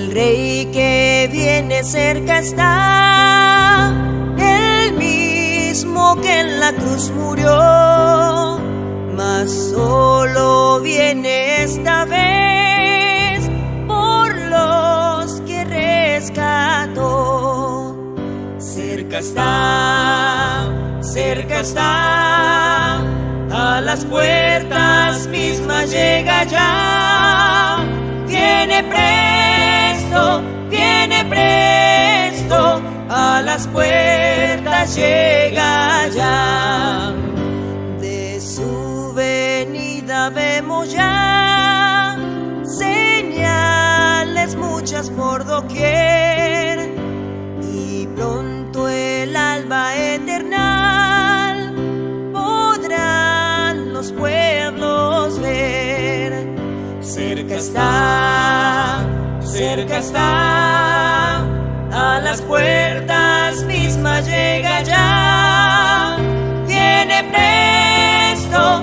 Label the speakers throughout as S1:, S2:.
S1: El Rey que viene cerca está, el mismo que en la cruz murió, mas solo viene esta vez por los que rescató. Cerca está, a las puertas mismas llega ya. Viene presto, a las puertas llega ya. De su venida vemos ya señales muchas por doquier, y pronto el alba eternal podrán los pueblos ver. Cerca está, a las puertas mismas llega ya. Viene presto,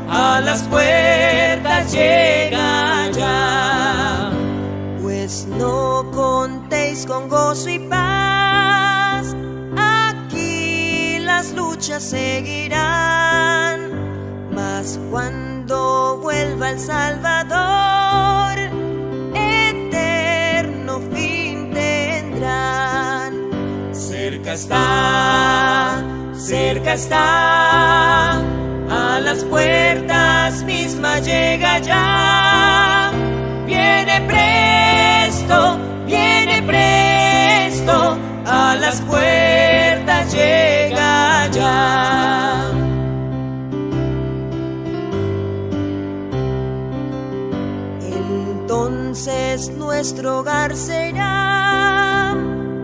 S1: a las puertas llega ya. Pues no contéis con gozo y paz, aquí las luchas seguirán, mas cuando vuelva el Salvador, eterno fin tendrán. Cerca está, a las puertas mismas llega ya. Viene presto, a las puertas llega ya. Entonces nuestro hogar será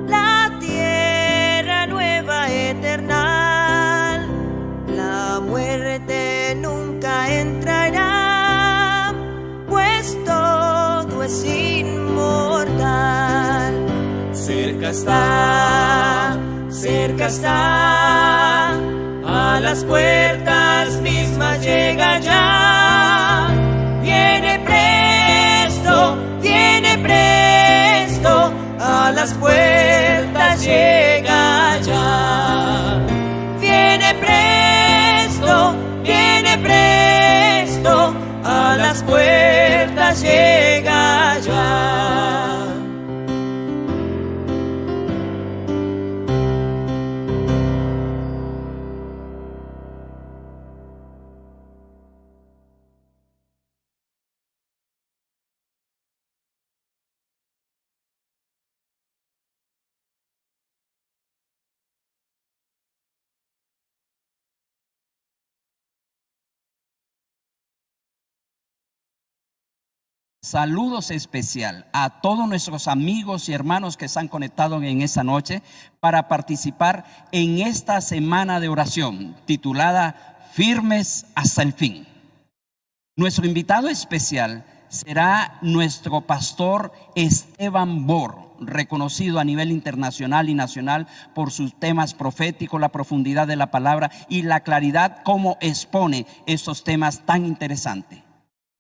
S1: la tierra nueva eternal. La muerte nunca entrará, pues todo es inmortal. Cerca está, a las puertas mismas llega ya. Viene presto, a las puertas llega ya. Viene presto, a las puertas llega ya.
S2: Saludos especial a todos nuestros amigos y hermanos que están conectados en esta noche para participar en esta semana de oración titulada Firmes hasta el fin. Nuestro invitado especial será nuestro pastor Esteban Bor, reconocido a nivel internacional y nacional por sus temas proféticos, la profundidad de la palabra y la claridad como expone estos temas tan interesantes.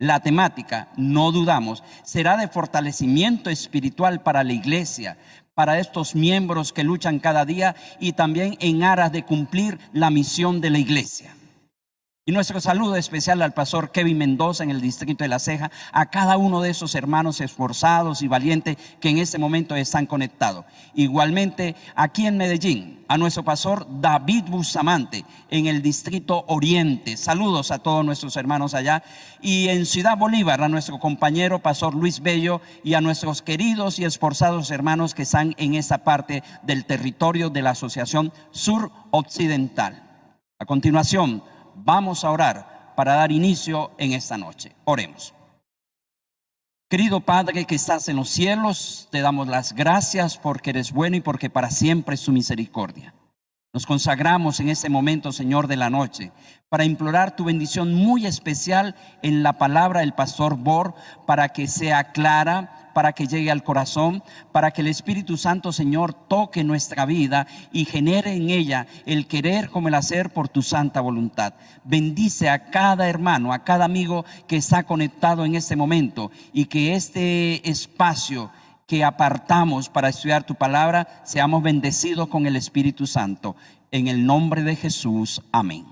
S2: La temática, no dudamos, será de fortalecimiento espiritual para la iglesia, para estos miembros que luchan cada día y también en aras de cumplir la misión de la iglesia. Y nuestro saludo especial al pastor Kevin Mendoza en el distrito de La Ceja, a cada uno de esos hermanos esforzados y valientes que en este momento están conectados. Igualmente aquí en Medellín, a nuestro pastor David Bustamante en el distrito Oriente. Saludos a todos nuestros hermanos allá. Y en Ciudad Bolívar a nuestro compañero pastor Luis Bello y a nuestros queridos y esforzados hermanos que están en esta parte del territorio de la Asociación Sur Occidental. A continuación, vamos a orar para dar inicio en esta noche. Oremos. Querido Padre que estás en los cielos, te damos las gracias porque eres bueno y porque para siempre es tu misericordia. Nos consagramos en este momento, Señor, de la noche, para implorar tu bendición muy especial en la palabra del pastor Bor, para que sea clara, para que llegue al corazón, para que el Espíritu Santo, Señor, toque nuestra vida y genere en ella el querer como el hacer por tu santa voluntad. Bendice a cada hermano, a cada amigo que está conectado en este momento, y que este espacio que apartamos para estudiar tu palabra, seamos bendecidos con el Espíritu Santo. En el nombre de Jesús, amén.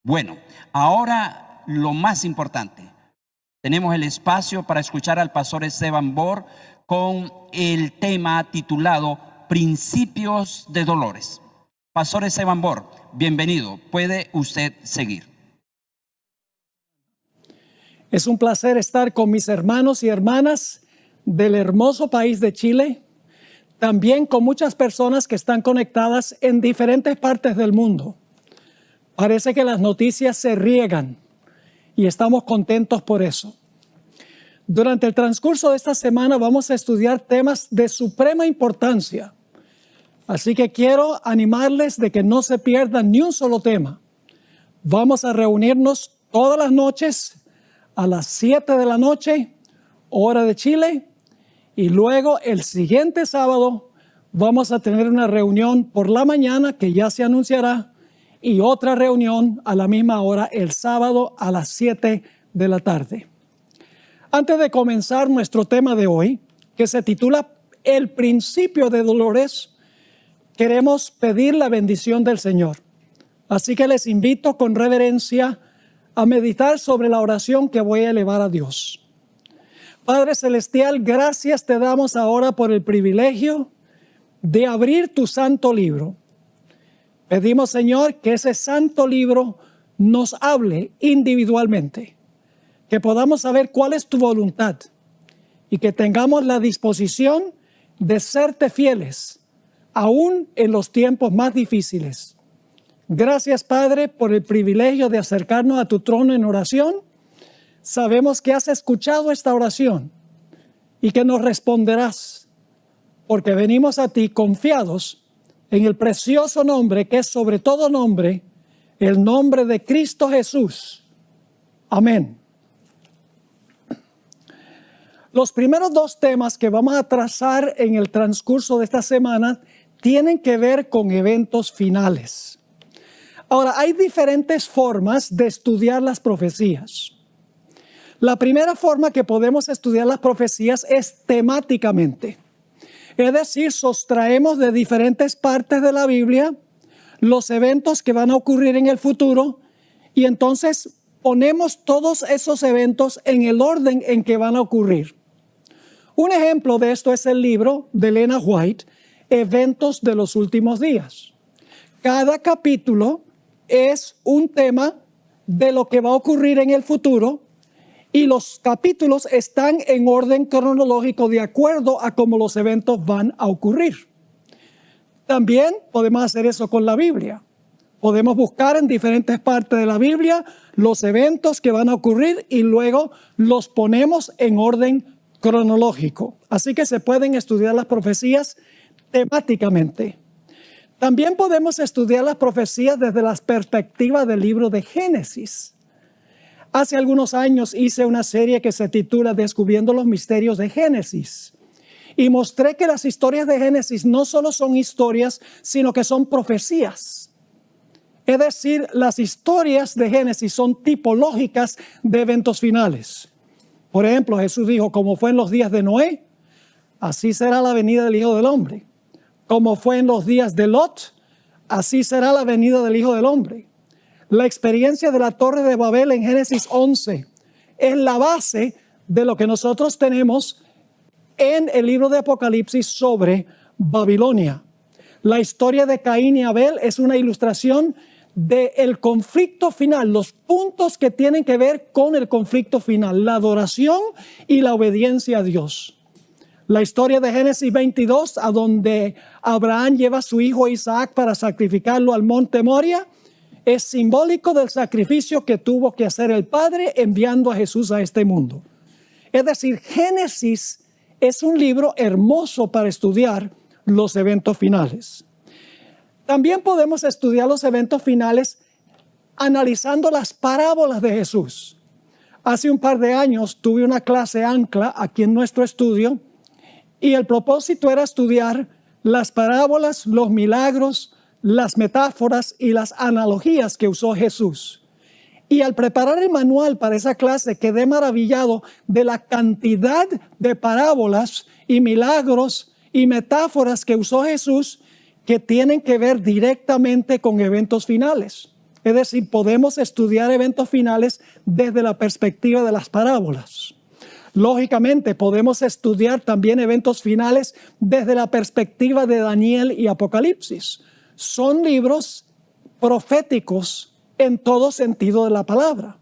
S2: Bueno, ahora lo más importante. Tenemos el espacio para escuchar al pastor Esteban Bor con el tema titulado Principios de Dolores. Pastor Esteban Bor, bienvenido. Puede usted seguir.
S3: Es un placer estar con mis hermanos y hermanas del hermoso país de Chile, también con muchas personas que están conectadas en diferentes partes del mundo. Parece que las noticias se riegan y estamos contentos por eso. Durante el transcurso de esta semana vamos a estudiar temas de suprema importancia, así que quiero animarles de que no se pierdan ni un solo tema. Vamos a reunirnos todas las noches a las 7 de la noche, hora de Chile, y luego el siguiente sábado vamos a tener una reunión por la mañana que ya se anunciará, y otra reunión a la misma hora el sábado a las 7 de la tarde. Antes de comenzar nuestro tema de hoy, que se titula El principio de dolores, queremos pedir la bendición del Señor. Así que les invito con reverencia a meditar sobre la oración que voy a elevar a Dios. Padre Celestial, gracias te damos ahora por el privilegio de abrir tu santo libro. Pedimos, Señor, que ese santo libro nos hable individualmente, que podamos saber cuál es tu voluntad y que tengamos la disposición de serte fieles, aún en los tiempos más difíciles. Gracias, Padre, por el privilegio de acercarnos a tu trono en oración. Sabemos que has escuchado esta oración y que nos responderás, porque venimos a ti confiados en el precioso nombre que es sobre todo nombre, el nombre de Cristo Jesús. Amén. Los primeros dos temas que vamos a trazar en el transcurso de esta semana tienen que ver con eventos finales. Ahora, hay diferentes formas de estudiar las profecías. La primera forma que podemos estudiar las profecías es temáticamente. Es decir, sustraemos de diferentes partes de la Biblia los eventos que van a ocurrir en el futuro y entonces ponemos todos esos eventos en el orden en que van a ocurrir. Un ejemplo de esto es el libro de Elena White, Eventos de los Últimos Días. Cada capítulo es un tema de lo que va a ocurrir en el futuro y los capítulos están en orden cronológico de acuerdo a cómo los eventos van a ocurrir. También podemos hacer eso con la Biblia. Podemos buscar en diferentes partes de la Biblia los eventos que van a ocurrir y luego los ponemos en orden cronológico. Así que se pueden estudiar las profecías temáticamente. También podemos estudiar las profecías desde la perspectiva del libro de Génesis. Hace algunos años hice una serie que se titula Descubriendo los Misterios de Génesis. Y mostré que las historias de Génesis no solo son historias, sino que son profecías. Es decir, las historias de Génesis son tipológicas de eventos finales. Por ejemplo, Jesús dijo, como fue en los días de Noé, así será la venida del Hijo del Hombre. Como fue en los días de Lot, así será la venida del Hijo del Hombre. La experiencia de la Torre de Babel en Génesis 11 es la base de lo que nosotros tenemos en el libro de Apocalipsis sobre Babilonia. La historia de Caín y Abel es una ilustración del conflicto final, los puntos que tienen que ver con el conflicto final, la adoración y la obediencia a Dios. La historia de Génesis 22, a donde Abraham lleva a su hijo Isaac para sacrificarlo al monte Moria, es simbólico del sacrificio que tuvo que hacer el Padre enviando a Jesús a este mundo. Es decir, Génesis es un libro hermoso para estudiar los eventos finales. También podemos estudiar los eventos finales analizando las parábolas de Jesús. Hace un par de años tuve una clase ancla aquí en nuestro estudio y el propósito era estudiar las parábolas, los milagros, las metáforas y las analogías que usó Jesús. Y al preparar el manual para esa clase quedé maravillado de la cantidad de parábolas y milagros y metáforas que usó Jesús que tienen que ver directamente con eventos finales. Es decir, podemos estudiar eventos finales desde la perspectiva de las parábolas. Lógicamente, podemos estudiar también eventos finales desde la perspectiva de Daniel y Apocalipsis. Son libros proféticos en todo sentido de la palabra.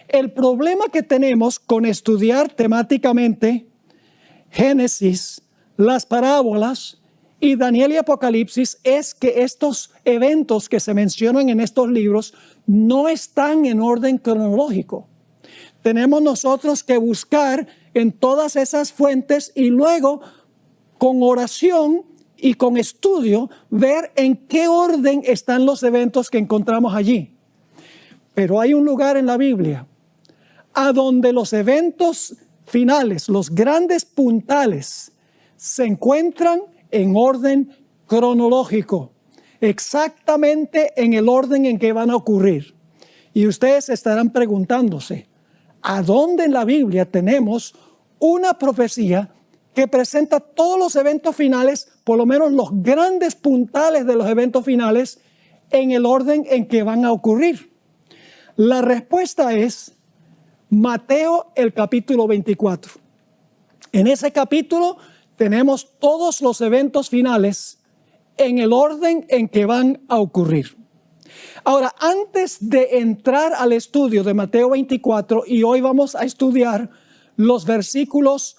S3: El problema que tenemos con estudiar temáticamente Génesis, las parábolas y Daniel y Apocalipsis es que estos eventos que se mencionan en estos libros no están en orden cronológico. Tenemos nosotros que buscar en todas esas fuentes y luego con oración y con estudio ver en qué orden están los eventos que encontramos allí. Pero hay un lugar en la Biblia a donde los eventos finales, los grandes puntales, se encuentran en orden cronológico, exactamente en el orden en que van a ocurrir. Y ustedes estarán preguntándose, ¿a dónde en la Biblia tenemos una profecía que presenta todos los eventos finales, por lo menos los grandes puntales de los eventos finales, en el orden en que van a ocurrir? La respuesta es Mateo, el capítulo 24. En ese capítulo tenemos todos los eventos finales en el orden en que van a ocurrir. Ahora, antes de entrar al estudio de Mateo 24, y hoy vamos a estudiar los versículos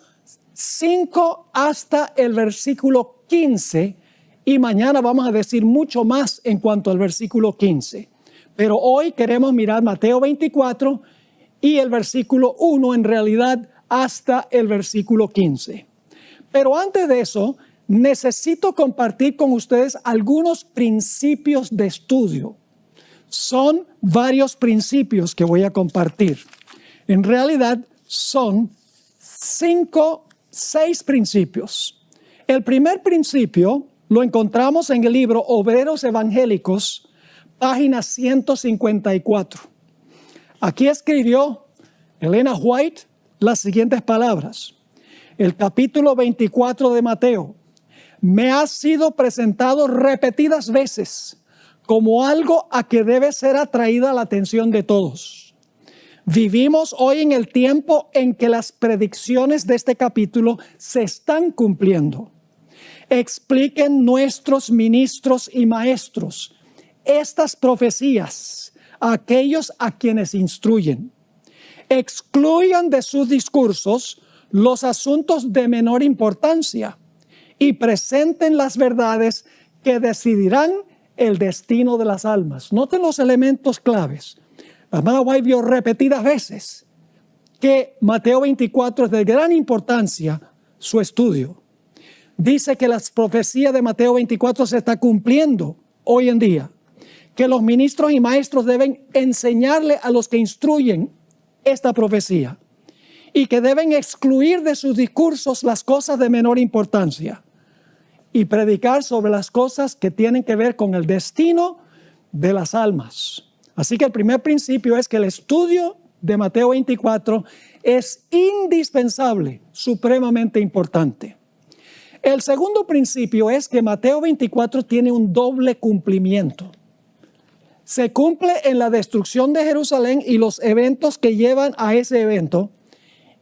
S3: 5 hasta el versículo 15, y mañana vamos a decir mucho más en cuanto al versículo 15. Pero hoy queremos mirar Mateo 24 y el versículo 1 en realidad hasta el versículo 15. Pero antes de eso, necesito compartir con ustedes algunos principios de estudio. Son varios principios que voy a compartir. En realidad son 6 principios. El primer principio lo encontramos en el libro Obreros Evangélicos, página 154. Aquí escribió Elena White las siguientes palabras. El capítulo 24 de Mateo me ha sido presentado repetidas veces como algo a que debe ser atraída la atención de todos. Vivimos hoy en el tiempo en que las predicciones de este capítulo se están cumpliendo. Expliquen nuestros ministros y maestros estas profecías a aquellos a quienes instruyen. Excluyan de sus discursos los asuntos de menor importancia y presenten las verdades que decidirán el destino de las almas. Noten los elementos claves. La hermana White vio repetidas veces que Mateo 24 es de gran importancia su estudio. Dice que las profecías de Mateo 24 se está cumpliendo hoy en día, que los ministros y maestros deben enseñarle a los que instruyen esta profecía y que deben excluir de sus discursos las cosas de menor importancia y predicar sobre las cosas que tienen que ver con el destino de las almas. Así que el primer principio es que el estudio de Mateo 24 es indispensable, supremamente importante. El segundo principio es que Mateo 24 tiene un doble cumplimiento. Se cumple en la destrucción de Jerusalén y los eventos que llevan a ese evento,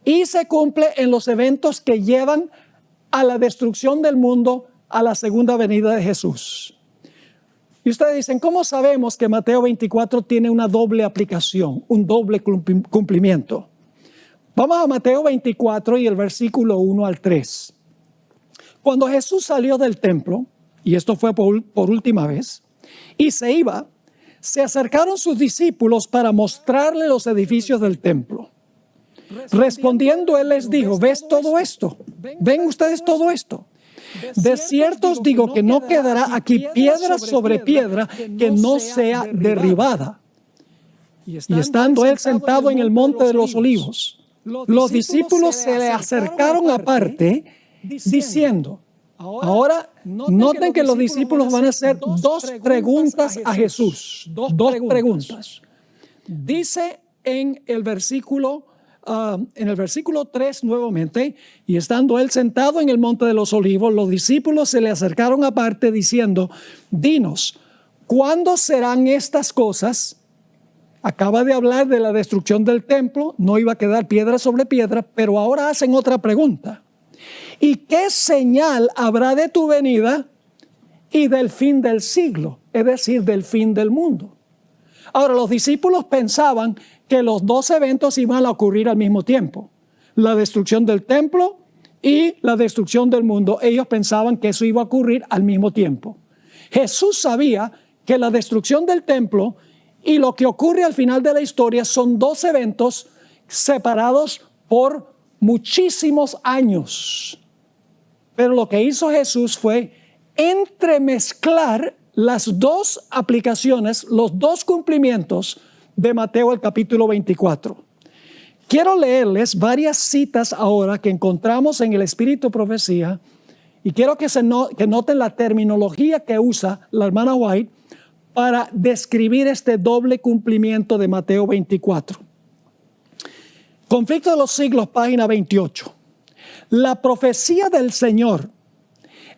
S3: y se cumple en los eventos que llevan a la destrucción del mundo, a la segunda venida de Jesús. Y ustedes dicen, ¿cómo sabemos que Mateo 24 tiene una doble aplicación, un doble cumplimiento? Vamos a Mateo 24 y el versículo 1 al 3. Cuando Jesús salió del templo, y esto fue por última vez, y se iba, se acercaron sus discípulos para mostrarle los edificios del templo. Respondiendo, él les dijo, ¿ves todo esto? ¿Ven ustedes todo esto? De cierto os digo que no quedará aquí piedra sobre piedra que no sea derribada. y estando él sentado en el monte de los olivos, los discípulos se le acercaron aparte diciendo, ahora noten que los discípulos van a hacer dos preguntas a Jesús, dos preguntas. Dice en el versículo 3 nuevamente, y estando él sentado en el monte de los olivos, los discípulos se le acercaron aparte diciendo, dinos, ¿cuándo serán estas cosas? Acaba de hablar de la destrucción del templo, no iba a quedar piedra sobre piedra, pero ahora hacen otra pregunta. ¿Y qué señal habrá de tu venida y del fin del siglo? Es decir, del fin del mundo. Ahora, los discípulos pensaban que los dos eventos iban a ocurrir al mismo tiempo. La destrucción del templo y la destrucción del mundo. Ellos pensaban que eso iba a ocurrir al mismo tiempo. Jesús sabía que la destrucción del templo y lo que ocurre al final de la historia son dos eventos separados por muchísimos años. Pero lo que hizo Jesús fue entremezclar las dos aplicaciones, los dos cumplimientos de Mateo el capítulo 24. Quiero leerles varias citas ahora que encontramos en el Espíritu de Profecía y quiero que noten la terminología que usa la hermana White para describir este doble cumplimiento de Mateo 24. Conflicto de los siglos, página 28. La profecía del Señor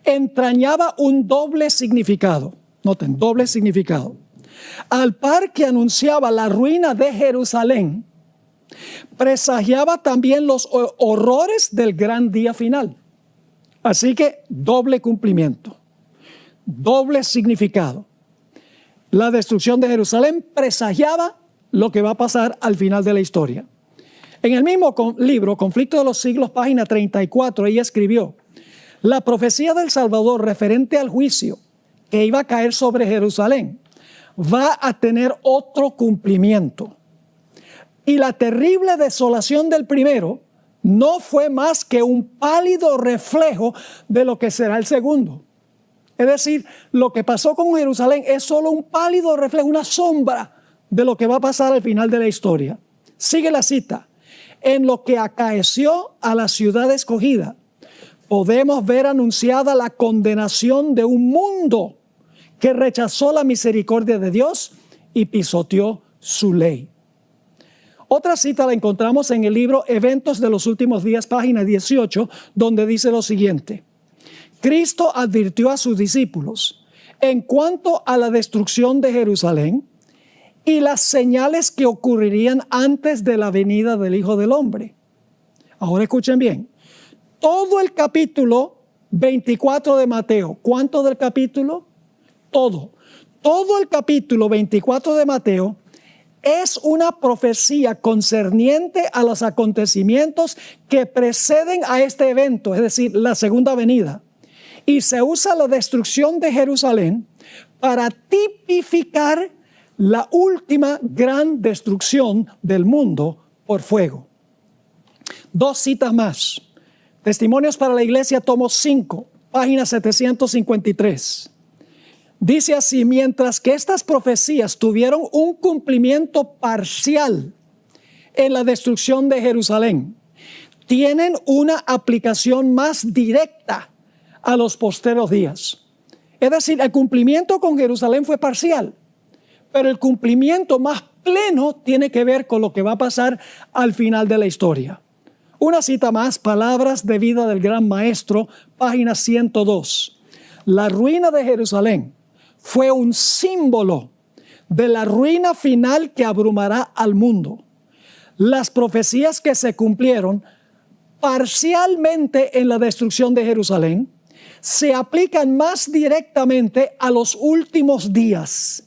S3: entrañaba un doble significado. Noten, doble significado. Al par que anunciaba la ruina de Jerusalén, presagiaba también los horrores del gran día final. Así que doble cumplimiento, doble significado. La destrucción de Jerusalén presagiaba lo que va a pasar al final de la historia. En el mismo libro, Conflicto de los Siglos, página 34, ella escribió, la profecía del Salvador referente al juicio que iba a caer sobre Jerusalén va a tener otro cumplimiento. Y la terrible desolación del primero no fue más que un pálido reflejo de lo que será el segundo. Es decir, lo que pasó con Jerusalén es solo un pálido reflejo, una sombra de lo que va a pasar al final de la historia. Sigue la cita. En lo que acaeció a la ciudad escogida, podemos ver anunciada la condenación de un mundo que rechazó la misericordia de Dios y pisoteó su ley. Otra cita la encontramos en el libro Eventos de los Últimos Días, página 18, donde dice lo siguiente. Cristo advirtió a sus discípulos en cuanto a la destrucción de Jerusalén y las señales que ocurrirían antes de la venida del Hijo del Hombre. Ahora escuchen bien. Todo el capítulo 24 de Mateo. ¿Cuánto del capítulo? Todo. Todo el capítulo 24 de Mateo es una profecía concerniente a los acontecimientos que preceden a este evento, es decir, la segunda venida. Y se usa la destrucción de Jerusalén para tipificar la última gran destrucción del mundo por fuego. Dos citas más. Testimonios para la Iglesia, tomo 5, página 753. Dice así, mientras que estas profecías tuvieron un cumplimiento parcial en la destrucción de Jerusalén, tienen una aplicación más directa a los posteros días. Es decir, el cumplimiento con Jerusalén fue parcial, pero el cumplimiento más pleno tiene que ver con lo que va a pasar al final de la historia. Una cita más, Palabras de Vida del Gran Maestro, página 102. La ruina de Jerusalén fue un símbolo de la ruina final que abrumará al mundo. Las profecías que se cumplieron parcialmente en la destrucción de Jerusalén se aplican más directamente a los últimos días.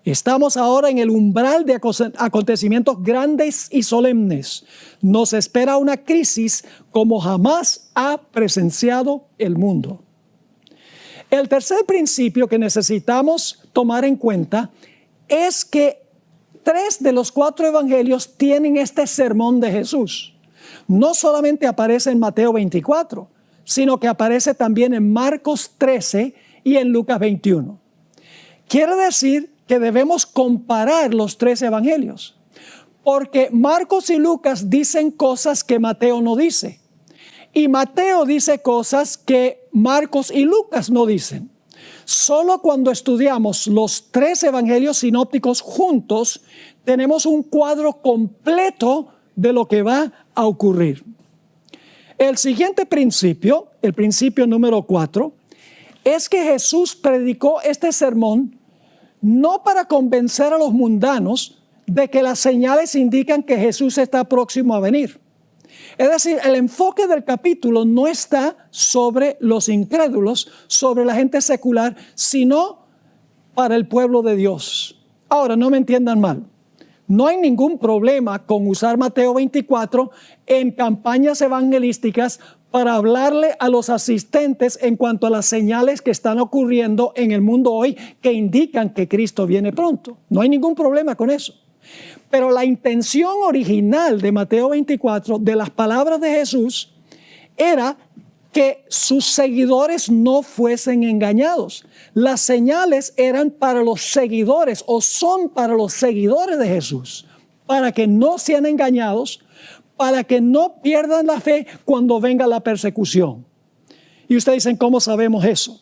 S3: Estamos ahora en el umbral de acontecimientos grandes y solemnes. Nos espera una crisis como jamás ha presenciado el mundo. El tercer principio que necesitamos tomar en cuenta es que 3 de los 4 evangelios tienen este sermón de Jesús. No solamente aparece en Mateo 24, sino que aparece también en Marcos 13 y en Lucas 21. Quiere decir que debemos comparar los 3 evangelios. Porque Marcos y Lucas dicen cosas que Mateo no dice. Y Mateo dice cosas que Marcos y Lucas no dicen. Solo cuando estudiamos los 3 evangelios sinópticos juntos, tenemos un cuadro completo de lo que va a ocurrir. El siguiente principio, el principio número 4, es que Jesús predicó este sermón no para convencer a los mundanos de que las señales indican que Jesús está próximo a venir. Es decir, el enfoque del capítulo no está sobre los incrédulos, sobre la gente secular, sino para el pueblo de Dios. Ahora, no me entiendan mal. No hay ningún problema con usar Mateo 24 en campañas evangelísticas para hablarle a los asistentes en cuanto a las señales que están ocurriendo en el mundo hoy que indican que Cristo viene pronto. No hay ningún problema con eso. Pero la intención original de Mateo 24, de las palabras de Jesús, era que sus seguidores no fuesen engañados. Las señales eran para los seguidores o son para los seguidores de Jesús, para que no sean engañados, para que no pierdan la fe cuando venga la persecución. Y ustedes dicen, ¿cómo sabemos eso?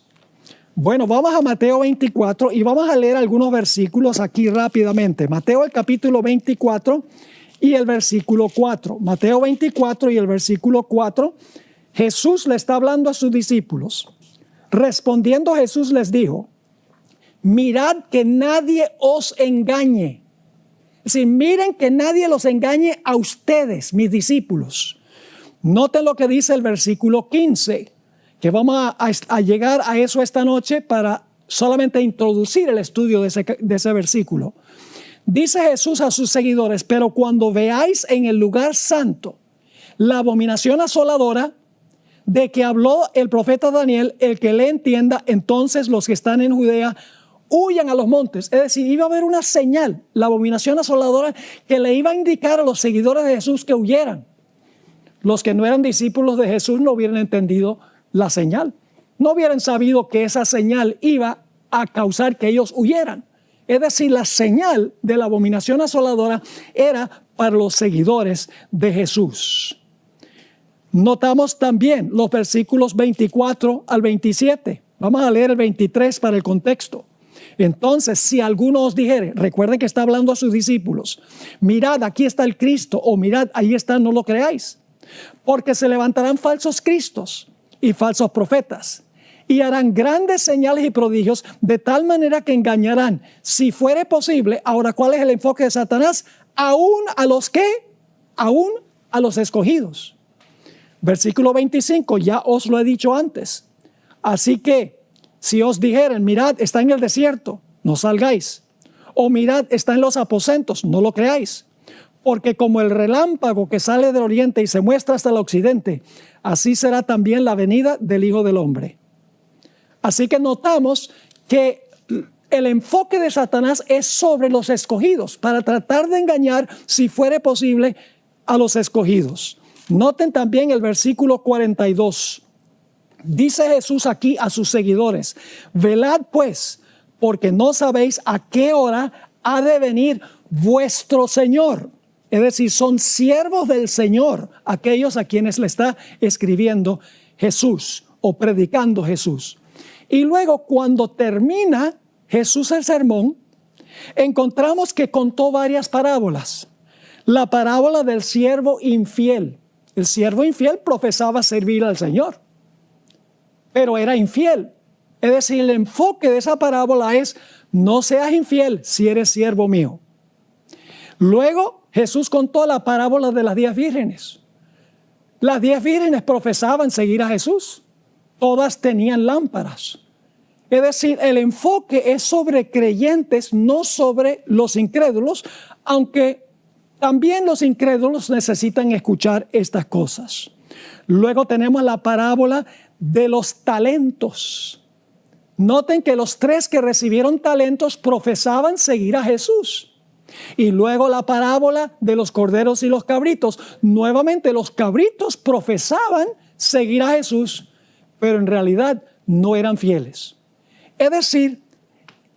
S3: Bueno, vamos a Mateo 24 y vamos a leer algunos versículos aquí rápidamente. Mateo el capítulo 24 y el versículo 4. Mateo 24 y el versículo 4. Jesús le está hablando a sus discípulos. Respondiendo Jesús les dijo, mirad que nadie os engañe. Es decir, miren que nadie los engañe a ustedes, mis discípulos. Noten lo que dice el versículo 15, que vamos a llegar a eso esta noche para solamente introducir el estudio de ese versículo. Dice Jesús a sus seguidores, pero cuando veáis en el lugar santo la abominación asoladora de que habló el profeta Daniel, el que le entienda, entonces los que están en Judea huyan a los montes. Es decir, iba a haber una señal, la abominación asoladora, que le iba a indicar a los seguidores de Jesús que huyeran. Los que no eran discípulos de Jesús no hubieran entendido la señal. No hubieran sabido que esa señal iba a causar que ellos huyeran. Es decir, la señal de la abominación asoladora era para los seguidores de Jesús. Notamos también los versículos 24 al 27. Vamos a leer el 23 para el contexto. Entonces, si alguno os dijere, recuerden que está hablando a sus discípulos, mirad, aquí está el Cristo, o mirad, ahí está, no lo creáis. Porque se levantarán falsos cristos y falsos profetas, y harán grandes señales y prodigios, de tal manera que engañarán, si fuere posible. Ahora, ¿cuál es el enfoque de Satanás? Aún a los que, aún a los escogidos. Versículo 25, ya os lo he dicho antes. Así que, si os dijeren, mirad, está en el desierto, no salgáis. O mirad, está en los aposentos, no lo creáis. Porque como el relámpago que sale del oriente y se muestra hasta el occidente, así será también la venida del Hijo del Hombre. Así que notamos que el enfoque de Satanás es sobre los escogidos, para tratar de engañar, si fuere posible, a los escogidos. Noten también el versículo 42. Dice Jesús aquí a sus seguidores, velad pues, porque no sabéis a qué hora ha de venir vuestro Señor. Es decir, son siervos del Señor aquellos a quienes le está escribiendo Jesús o predicando Jesús. Y luego, cuando termina Jesús el sermón, encontramos que contó varias parábolas. La parábola del siervo infiel. El siervo infiel profesaba servir al Señor, pero era infiel. Es decir, el enfoque de esa parábola es, no seas infiel si eres siervo mío. Luego Jesús contó la parábola de las 10 vírgenes. Las 10 vírgenes profesaban seguir a Jesús. Todas tenían lámparas. Es decir, el enfoque es sobre creyentes, no sobre los incrédulos, aunque también los incrédulos necesitan escuchar estas cosas. Luego tenemos la parábola de los talentos. Noten que los 3 que recibieron talentos profesaban seguir a Jesús. Y luego la parábola de los corderos y los cabritos. Nuevamente los cabritos profesaban seguir a Jesús, pero en realidad no eran fieles. Es decir,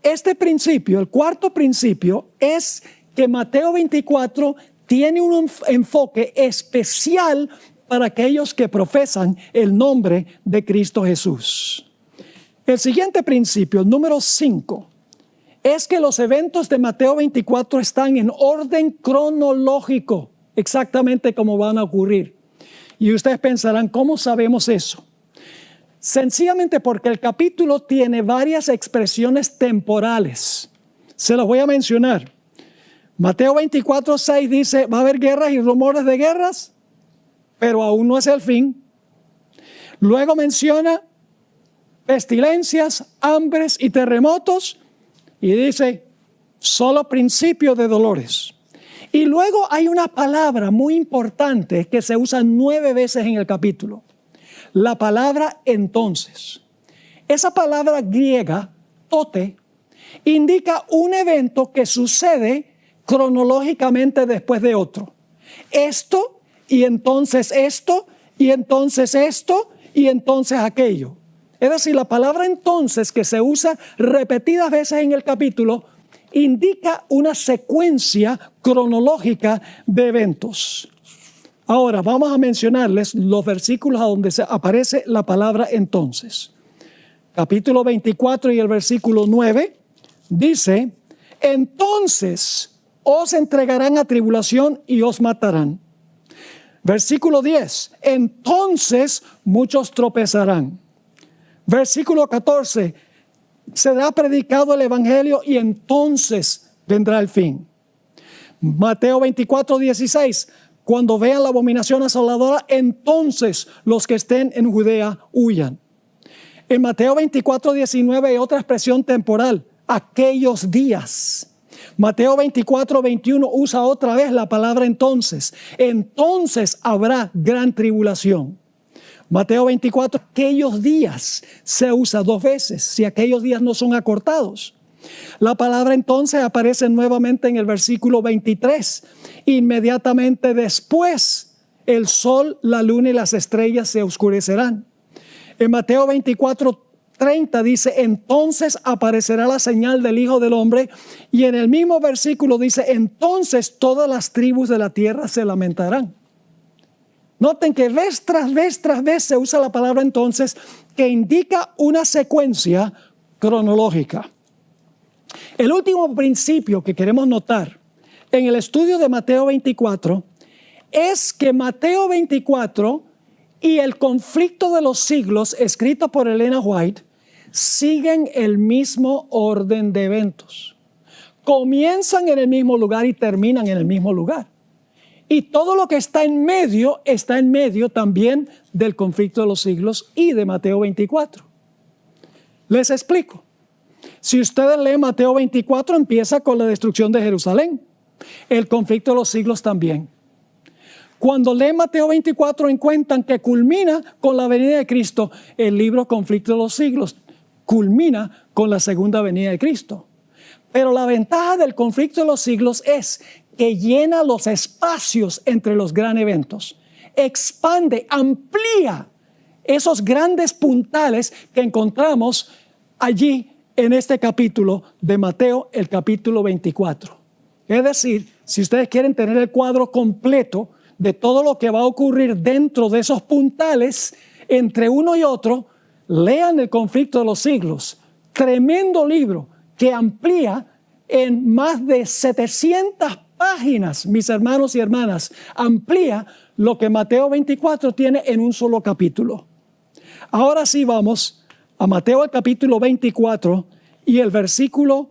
S3: este principio, el cuarto principio, es que Mateo 24 tiene un enfoque especial para aquellos que profesan el nombre de Cristo Jesús. El siguiente principio, número 5, es que los eventos de Mateo 24 están en orden cronológico, exactamente como van a ocurrir. Y ustedes pensarán, ¿cómo sabemos eso? Sencillamente porque el capítulo tiene varias expresiones temporales. Se las voy a mencionar. Mateo 24:6 dice, va a haber guerras y rumores de guerras, pero aún no es el fin. Luego menciona pestilencias, hambres y terremotos, y dice, solo principio de dolores. Y luego hay una palabra muy importante que se usa 9 veces en el capítulo. La palabra entonces. Esa palabra griega, tote, indica un evento que sucede cronológicamente después de otro. Esto, y entonces esto, y entonces esto, y entonces aquello. Es decir, la palabra entonces, que se usa repetidas veces en el capítulo, indica una secuencia cronológica de eventos. Ahora vamos a mencionarles los versículos a donde aparece la palabra entonces. Capítulo 24 y el versículo 9 dice, entonces os entregarán a tribulación y os matarán. Versículo 10, entonces muchos tropezarán. Versículo 14, será predicado el evangelio y entonces vendrá el fin. Mateo 24:16, cuando vean la abominación asoladora, entonces los que estén en Judea huyan. En Mateo 24:19 hay otra expresión temporal, aquellos días. Mateo 24:21 usa otra vez la palabra entonces. Entonces habrá gran tribulación. Mateo 24, aquellos días se usa 2 veces, si aquellos días no son acortados. La palabra entonces aparece nuevamente en el versículo 23. Inmediatamente después, el sol, la luna y las estrellas se oscurecerán. En Mateo 24:30 dice, entonces aparecerá la señal del Hijo del Hombre. Y en el mismo versículo dice, entonces todas las tribus de la tierra se lamentarán. Noten que vez tras vez se usa la palabra entonces, que indica una secuencia cronológica. El último principio que queremos notar en el estudio de Mateo 24 es que Mateo 24 y el conflicto de los siglos, escrito por Elena White, siguen el mismo orden de eventos. Comienzan en el mismo lugar y terminan en el mismo lugar. Y todo lo que está en medio también del conflicto de los siglos y de Mateo 24. Les explico. Si ustedes leen Mateo 24, empieza con la destrucción de Jerusalén. El conflicto de los siglos también. Cuando leen Mateo 24 encuentran que culmina con la venida de Cristo. El libro Conflicto de los Siglos culmina con la segunda venida de Cristo. Pero la ventaja del conflicto de los siglos es que llena los espacios entre los grandes eventos. Expande, amplía esos grandes puntales que encontramos allí en este capítulo de Mateo, el capítulo 24. Es decir, si ustedes quieren tener el cuadro completo de todo lo que va a ocurrir dentro de esos puntales, entre uno y otro, lean el conflicto de los siglos. Tremendo libro que amplía en más de 700 páginas, mis hermanos y hermanas, amplía lo que Mateo 24 tiene en un solo capítulo. Ahora sí vamos a Mateo el capítulo 24 y el versículo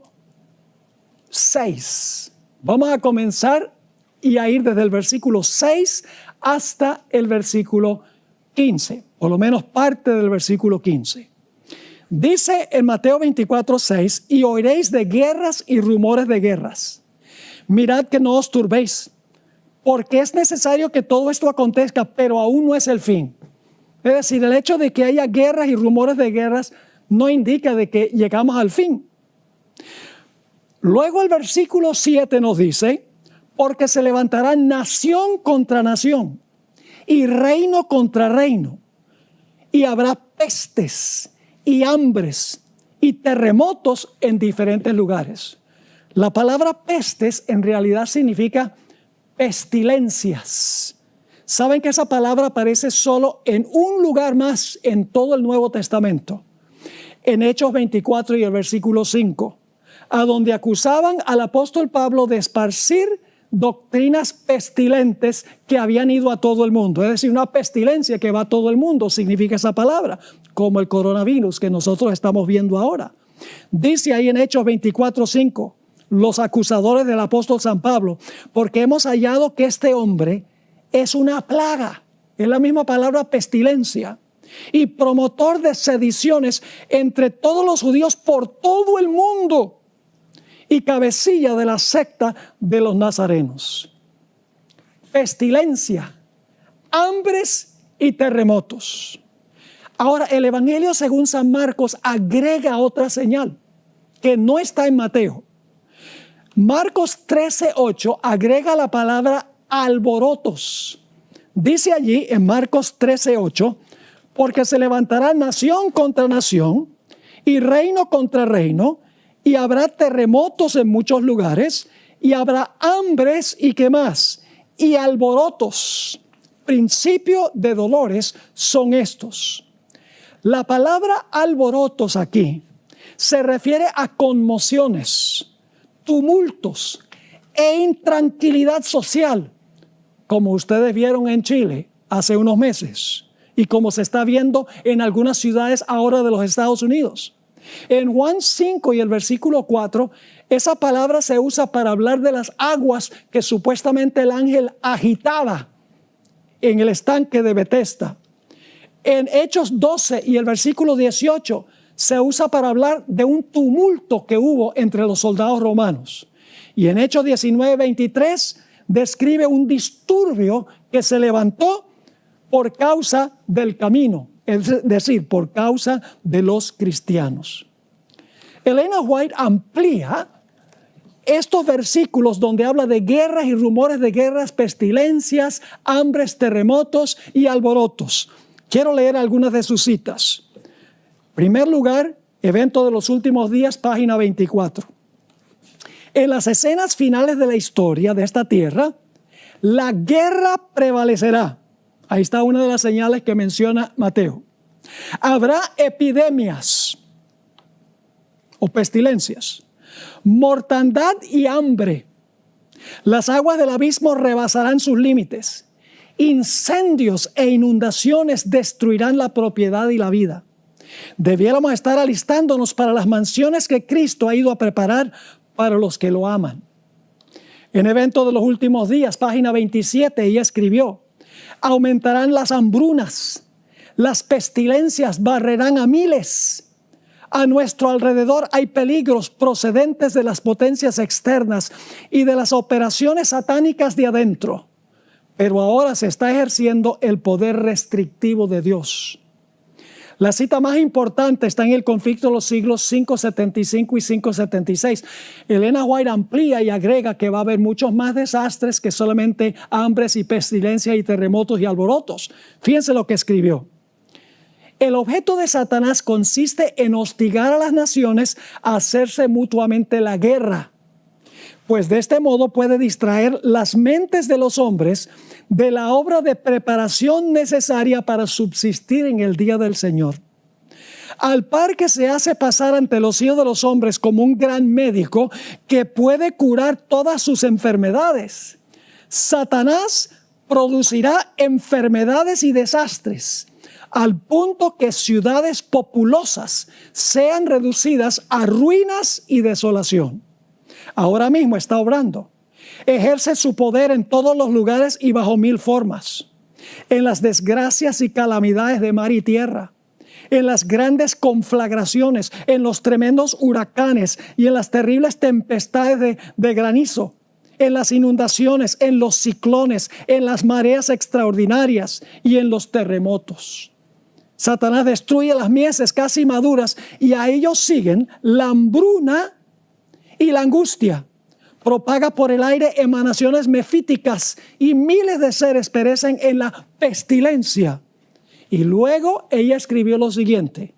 S3: 6. Vamos a comenzar y a ir desde el versículo 6 hasta el versículo 15, por lo menos parte del versículo 15. Dice en Mateo 24:6, y oiréis de guerras y rumores de guerras. Mirad que no os turbéis, porque es necesario que todo esto acontezca, pero aún no es el fin. Es decir, el hecho de que haya guerras y rumores de guerras no indica de que llegamos al fin. Luego el versículo 7 nos dice, porque se levantará nación contra nación y reino contra reino, y habrá pestes y hambres y terremotos en diferentes lugares. La palabra pestes en realidad significa pestilencias. ¿Saben que esa palabra aparece solo en un lugar más en todo el Nuevo Testamento? En Hechos 24 y el versículo 5, a donde acusaban al apóstol Pablo de esparcir doctrinas pestilentes que habían ido a todo el mundo. Es decir, una pestilencia que va a todo el mundo significa esa palabra, como el coronavirus que nosotros estamos viendo ahora. Dice ahí en Hechos 24:5, los acusadores del apóstol San Pablo, porque hemos hallado que este hombre es una plaga, es la misma palabra pestilencia, y promotor de sediciones entre todos los judíos por todo el mundo, y cabecilla de la secta de los nazarenos. Pestilencia, hambres y terremotos. Ahora, el Evangelio según San Marcos agrega otra señal que no está en Mateo. Marcos 13:8 agrega la palabra alborotos. Dice allí en Marcos 13:8, porque se levantará nación contra nación y reino contra reino, y habrá terremotos en muchos lugares, y habrá hambres y ¿qué más? Y alborotos. Principio de dolores son estos. La palabra alborotos aquí se refiere a conmociones, tumultos e intranquilidad social, como ustedes vieron en Chile hace unos meses y como se está viendo en algunas ciudades ahora de los Estados Unidos. En Juan 5 y el versículo 4, esa palabra se usa para hablar de las aguas que supuestamente el ángel agitaba en el estanque de Betesda. En Hechos 12 y el versículo 18 se usa para hablar de un tumulto que hubo entre los soldados romanos. Y en Hechos 19:23 describe un disturbio que se levantó por causa del camino, es decir, por causa de los cristianos. Elena White amplía estos versículos donde habla de guerras y rumores de guerras, pestilencias, hambres, terremotos y alborotos. Quiero leer algunas de sus citas. En primer lugar, Evento de los Últimos Días, página 24. En las escenas finales de la historia de esta tierra, la guerra prevalecerá. Ahí está una de las señales que menciona Mateo. Habrá epidemias o pestilencias, mortandad y hambre. Las aguas del abismo rebasarán sus límites. Incendios e inundaciones destruirán la propiedad y la vida. Debiéramos estar alistándonos para las mansiones que Cristo ha ido a preparar para los que lo aman. En Evento de los Últimos Días, página 27, ella escribió: aumentarán las hambrunas, las pestilencias barrerán a miles. A nuestro alrededor hay peligros procedentes de las potencias externas y de las operaciones satánicas de adentro. Pero ahora se está ejerciendo el poder restrictivo de Dios. La cita más importante está en el conflicto de los siglos 575 y 576. Elena White amplía y agrega que va a haber muchos más desastres que solamente hambres y pestilencias y terremotos y alborotos. Fíjense lo que escribió. El objeto de Satanás consiste en hostigar a las naciones a hacerse mutuamente la guerra, pues de este modo puede distraer las mentes de los hombres de la obra de preparación necesaria para subsistir en el día del Señor. Al par que se hace pasar ante los hijos de los hombres como un gran médico que puede curar todas sus enfermedades, Satanás producirá enfermedades y desastres, al punto que ciudades populosas sean reducidas a ruinas y desolación. Ahora mismo está obrando. Ejerce su poder en todos los lugares y bajo mil formas. En las desgracias y calamidades de mar y tierra, en las grandes conflagraciones, en los tremendos huracanes y en las terribles tempestades de granizo, en las inundaciones, en los ciclones, en las mareas extraordinarias y en los terremotos. Satanás destruye las mieses casi maduras y a ellos siguen la hambruna y la angustia. Propaga por el aire emanaciones mefíticas y miles de seres perecen en la pestilencia. Y luego ella escribió lo siguiente: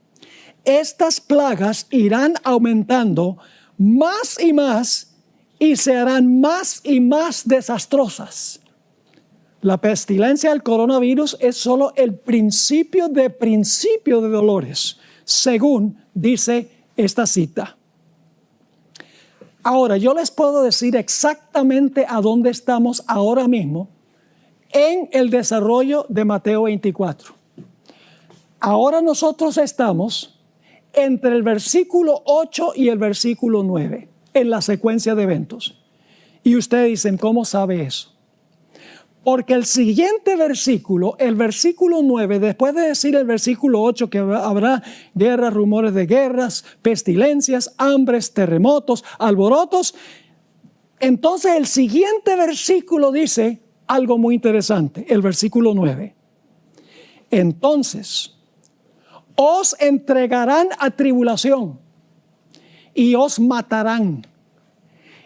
S3: estas plagas irán aumentando más y más y se harán más y más desastrosas. La pestilencia del coronavirus es solo el principio de dolores, según dice esta cita. Ahora, yo les puedo decir exactamente a dónde estamos ahora mismo en el desarrollo de Mateo 24. Ahora nosotros estamos entre el versículo 8 y el versículo 9, en la secuencia de eventos. Y ustedes dicen, ¿cómo sabe eso? Porque el siguiente versículo, el versículo 9, después de decir el versículo 8 que habrá guerras, rumores de guerras, pestilencias, hambres, terremotos, alborotos, entonces el siguiente versículo dice algo muy interesante, el versículo 9. Entonces, os entregarán a tribulación y os matarán.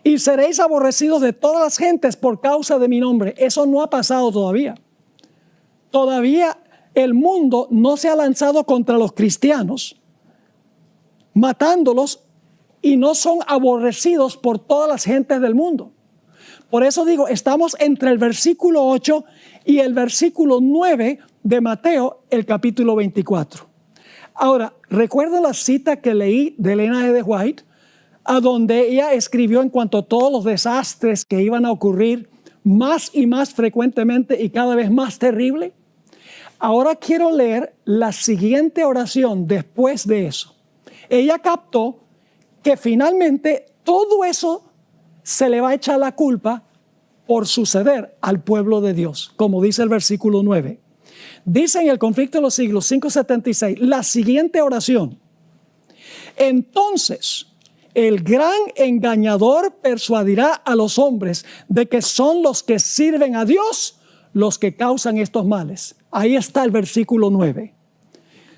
S3: Y seréis aborrecidos de todas las gentes por causa de mi nombre. Eso no ha pasado todavía. Todavía el mundo no se ha lanzado contra los cristianos, matándolos, y no son aborrecidos por todas las gentes del mundo. Por eso digo, estamos entre el versículo 8 y el versículo 9 de Mateo, el capítulo 24. Ahora, ¿recuerdan la cita que leí de Elena G. de White? A donde ella escribió en cuanto a todos los desastres que iban a ocurrir más y más frecuentemente y cada vez más terrible. Ahora quiero leer la siguiente oración después de eso. Ella captó que finalmente todo eso se le va a echar la culpa por suceder al pueblo de Dios, como dice el versículo 9. Dice en el Conflicto de los Siglos 5:76, la siguiente oración. Entonces, el gran engañador persuadirá a los hombres de que son los que sirven a Dios los que causan estos males. Ahí está el versículo 9.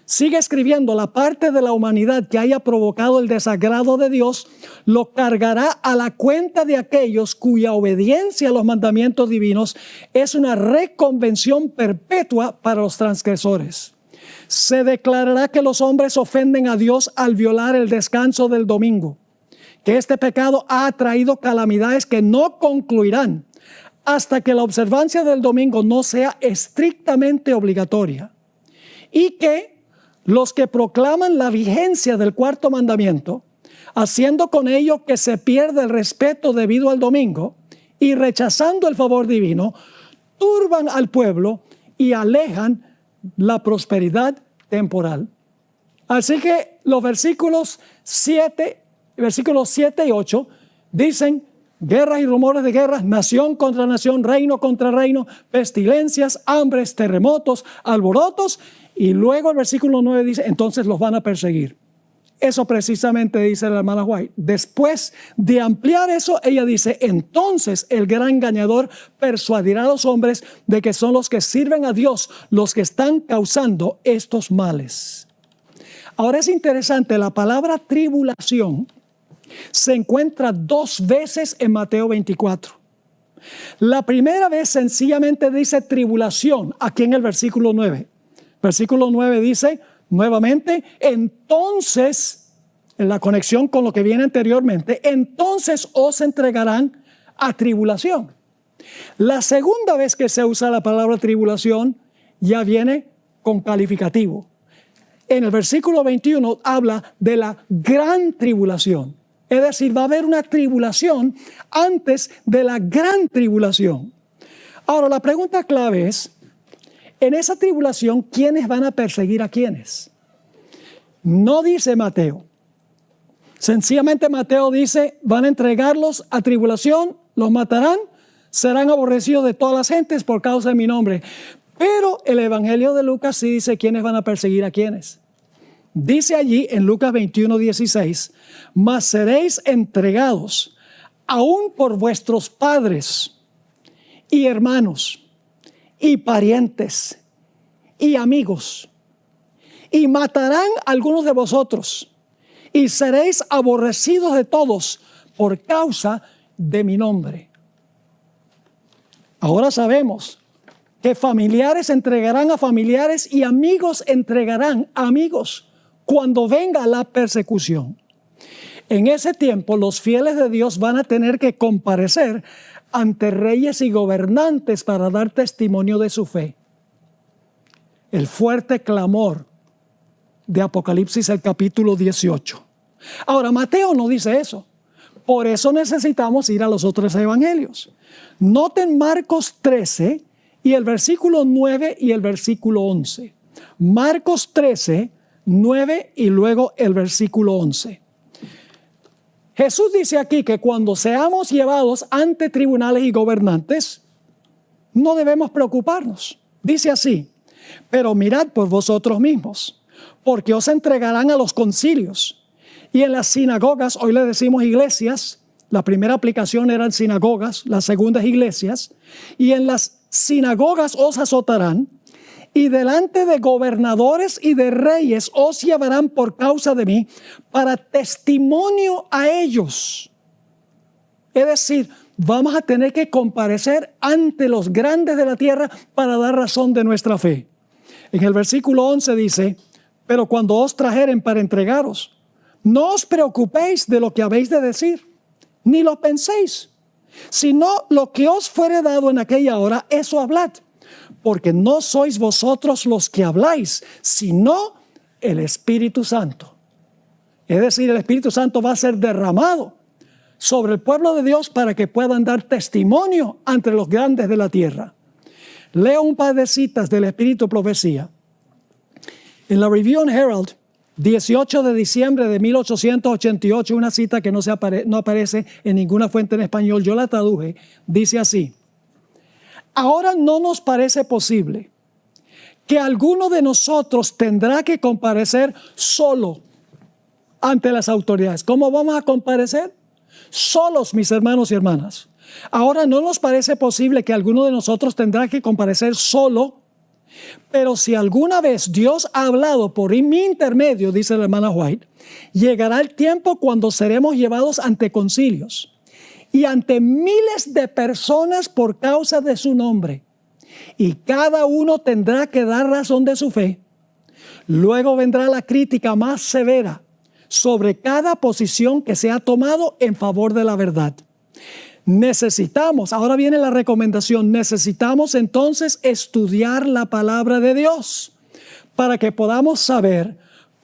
S3: Sigue escribiendo, la parte de la humanidad que haya provocado el desagrado de Dios lo cargará a la cuenta de aquellos cuya obediencia a los mandamientos divinos es una reconvención perpetua para los transgresores. Se declarará que los hombres ofenden a Dios al violar el descanso del domingo, que este pecado ha traído calamidades que no concluirán hasta que la observancia del domingo no sea estrictamente obligatoria, y que los que proclaman la vigencia del cuarto mandamiento, haciendo con ello que se pierda el respeto debido al domingo y rechazando el favor divino, turban al pueblo y alejan la prosperidad temporal. Así que los versículos 7 y 8 dicen guerras y rumores de guerras, nación contra nación, reino contra reino, pestilencias, hambres, terremotos, alborotos. Y luego el versículo 9 dice, entonces los van a perseguir. Eso precisamente dice la hermana White. Después de ampliar eso, ella dice, entonces el gran engañador persuadirá a los hombres de que son los que sirven a Dios los que están causando estos males. Ahora es interesante, la palabra tribulación se encuentra 2 veces en Mateo 24. La primera vez sencillamente dice tribulación, aquí en el versículo 9. Versículo 9 dice nuevamente, entonces, en la conexión con lo que viene anteriormente, entonces os entregarán a tribulación. La segunda vez que se usa la palabra tribulación ya viene con calificativo. En el versículo 21 habla de la gran tribulación. Es decir, va a haber una tribulación antes de la gran tribulación. Ahora, la pregunta clave es, en esa tribulación, ¿quiénes van a perseguir a quiénes? No dice Mateo. Sencillamente Mateo dice, van a entregarlos a tribulación, los matarán, serán aborrecidos de todas las gentes por causa de mi nombre. Pero el Evangelio de Lucas sí dice quiénes van a perseguir a quiénes. Dice allí en Lucas 21:16, mas seréis entregados aún por vuestros padres y hermanos y parientes y amigos, y matarán a algunos de vosotros, y seréis aborrecidos de todos por causa de mi nombre. Ahora sabemos que familiares entregarán a familiares y amigos entregarán a amigos cuando venga la persecución. En ese tiempo los fieles de Dios van a tener que comparecer ante reyes y gobernantes para dar testimonio de su fe. El fuerte clamor de Apocalipsis, el capítulo 18. Ahora, Mateo no dice eso. Por eso necesitamos ir a los otros evangelios. Noten Marcos 13 y el versículo 9 y el versículo 11. Marcos 13, 9 y luego el versículo 11. Jesús dice aquí que cuando seamos llevados ante tribunales y gobernantes, no debemos preocuparnos. Dice así: pero mirad por vosotros mismos, porque os entregarán a los concilios. Y en las sinagogas, hoy le decimos iglesias, la primera aplicación eran sinagogas, la segunda es iglesias, y en las sinagogas os azotarán, y delante de gobernadores y de reyes os llevarán por causa de mí para testimonio a ellos. Es decir, vamos a tener que comparecer ante los grandes de la tierra para dar razón de nuestra fe. En el versículo 11 dice: pero cuando os trajeren para entregaros, no os preocupéis de lo que habéis de decir, ni lo penséis, sino lo que os fuere dado en aquella hora, eso hablad. Porque no sois vosotros los que habláis, sino el Espíritu Santo. Es decir, el Espíritu Santo va a ser derramado sobre el pueblo de Dios para que puedan dar testimonio ante los grandes de la tierra. Leo un par de citas del Espíritu Profecía. En la Review and Herald, 18 de diciembre de 1888, una cita que no aparece en ninguna fuente en español, yo la traduje, dice así: ahora no nos parece posible que alguno de nosotros tendrá que comparecer solo ante las autoridades. ¿Cómo vamos a comparecer? Solos, mis hermanos y hermanas. Ahora no nos parece posible que alguno de nosotros tendrá que comparecer solo, pero si alguna vez Dios ha hablado por mi intermedio, dice la hermana White, llegará el tiempo cuando seremos llevados ante concilios y ante miles de personas por causa de su nombre, y cada uno tendrá que dar razón de su fe. Luego vendrá la crítica más severa sobre cada posición que se ha tomado en favor de la verdad. Necesitamos, ahora viene la recomendación, necesitamos entonces estudiar la palabra de Dios para que podamos saber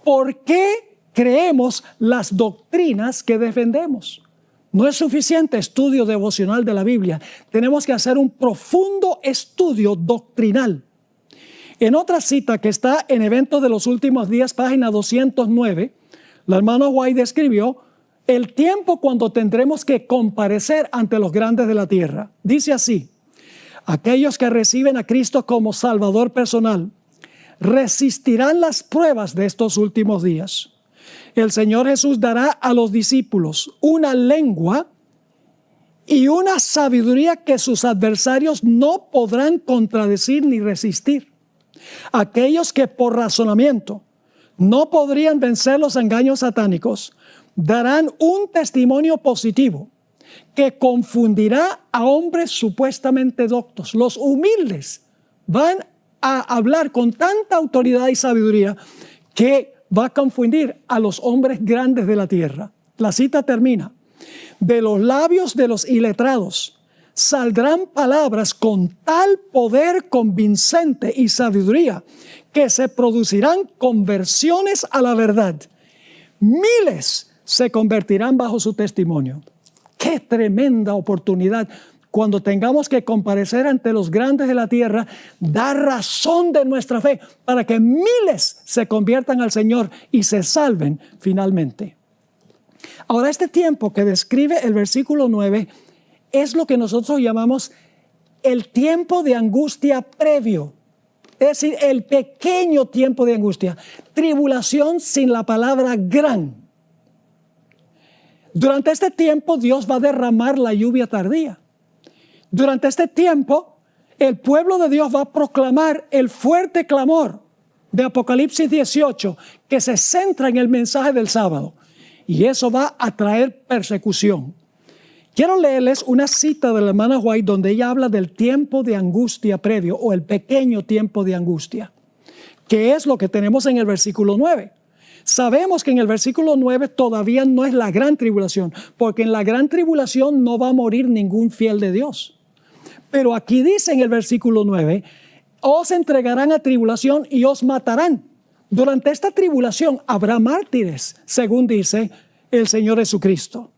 S3: por qué creemos las doctrinas que defendemos. No es suficiente estudio devocional de la Biblia, tenemos que hacer un profundo estudio doctrinal. En otra cita que está en Eventos de los Últimos Días, página 209, la hermana White describió el tiempo cuando tendremos que comparecer ante los grandes de la tierra. Dice así: aquellos que reciben a Cristo como Salvador personal resistirán las pruebas de estos últimos días. El Señor Jesús dará a los discípulos una lengua y una sabiduría que sus adversarios no podrán contradecir ni resistir. Aquellos que por razonamiento no podrían vencer los engaños satánicos darán un testimonio positivo que confundirá a hombres supuestamente doctos. Los humildes van a hablar con tanta autoridad y sabiduría que va a confundir a los hombres grandes de la tierra. La cita termina: de los labios de los iletrados saldrán palabras con tal poder convincente y sabiduría que se producirán conversiones a la verdad. Miles se convertirán bajo su testimonio. ¡Qué tremenda oportunidad! Cuando tengamos que comparecer ante los grandes de la tierra, dar razón de nuestra fe para que miles se conviertan al Señor y se salven finalmente. Ahora, este tiempo que describe el versículo 9 es lo que nosotros llamamos el tiempo de angustia previo. Es decir, el pequeño tiempo de angustia. Tribulación sin la palabra gran. Durante este tiempo Dios va a derramar la lluvia tardía. Durante este tiempo el pueblo de Dios va a proclamar el fuerte clamor de Apocalipsis 18 que se centra en el mensaje del sábado. Y eso va a traer persecución. Quiero leerles una cita de la hermana White donde ella habla del tiempo de angustia previo o el pequeño tiempo de angustia, que es lo que tenemos en el versículo 9. Sabemos que en el versículo 9 todavía no es la gran tribulación, porque en la gran tribulación no va a morir ningún fiel de Dios. Pero aquí dice en el versículo 9, os entregarán a tribulación y os matarán. Durante esta tribulación habrá mártires, según dice el Señor Jesucristo.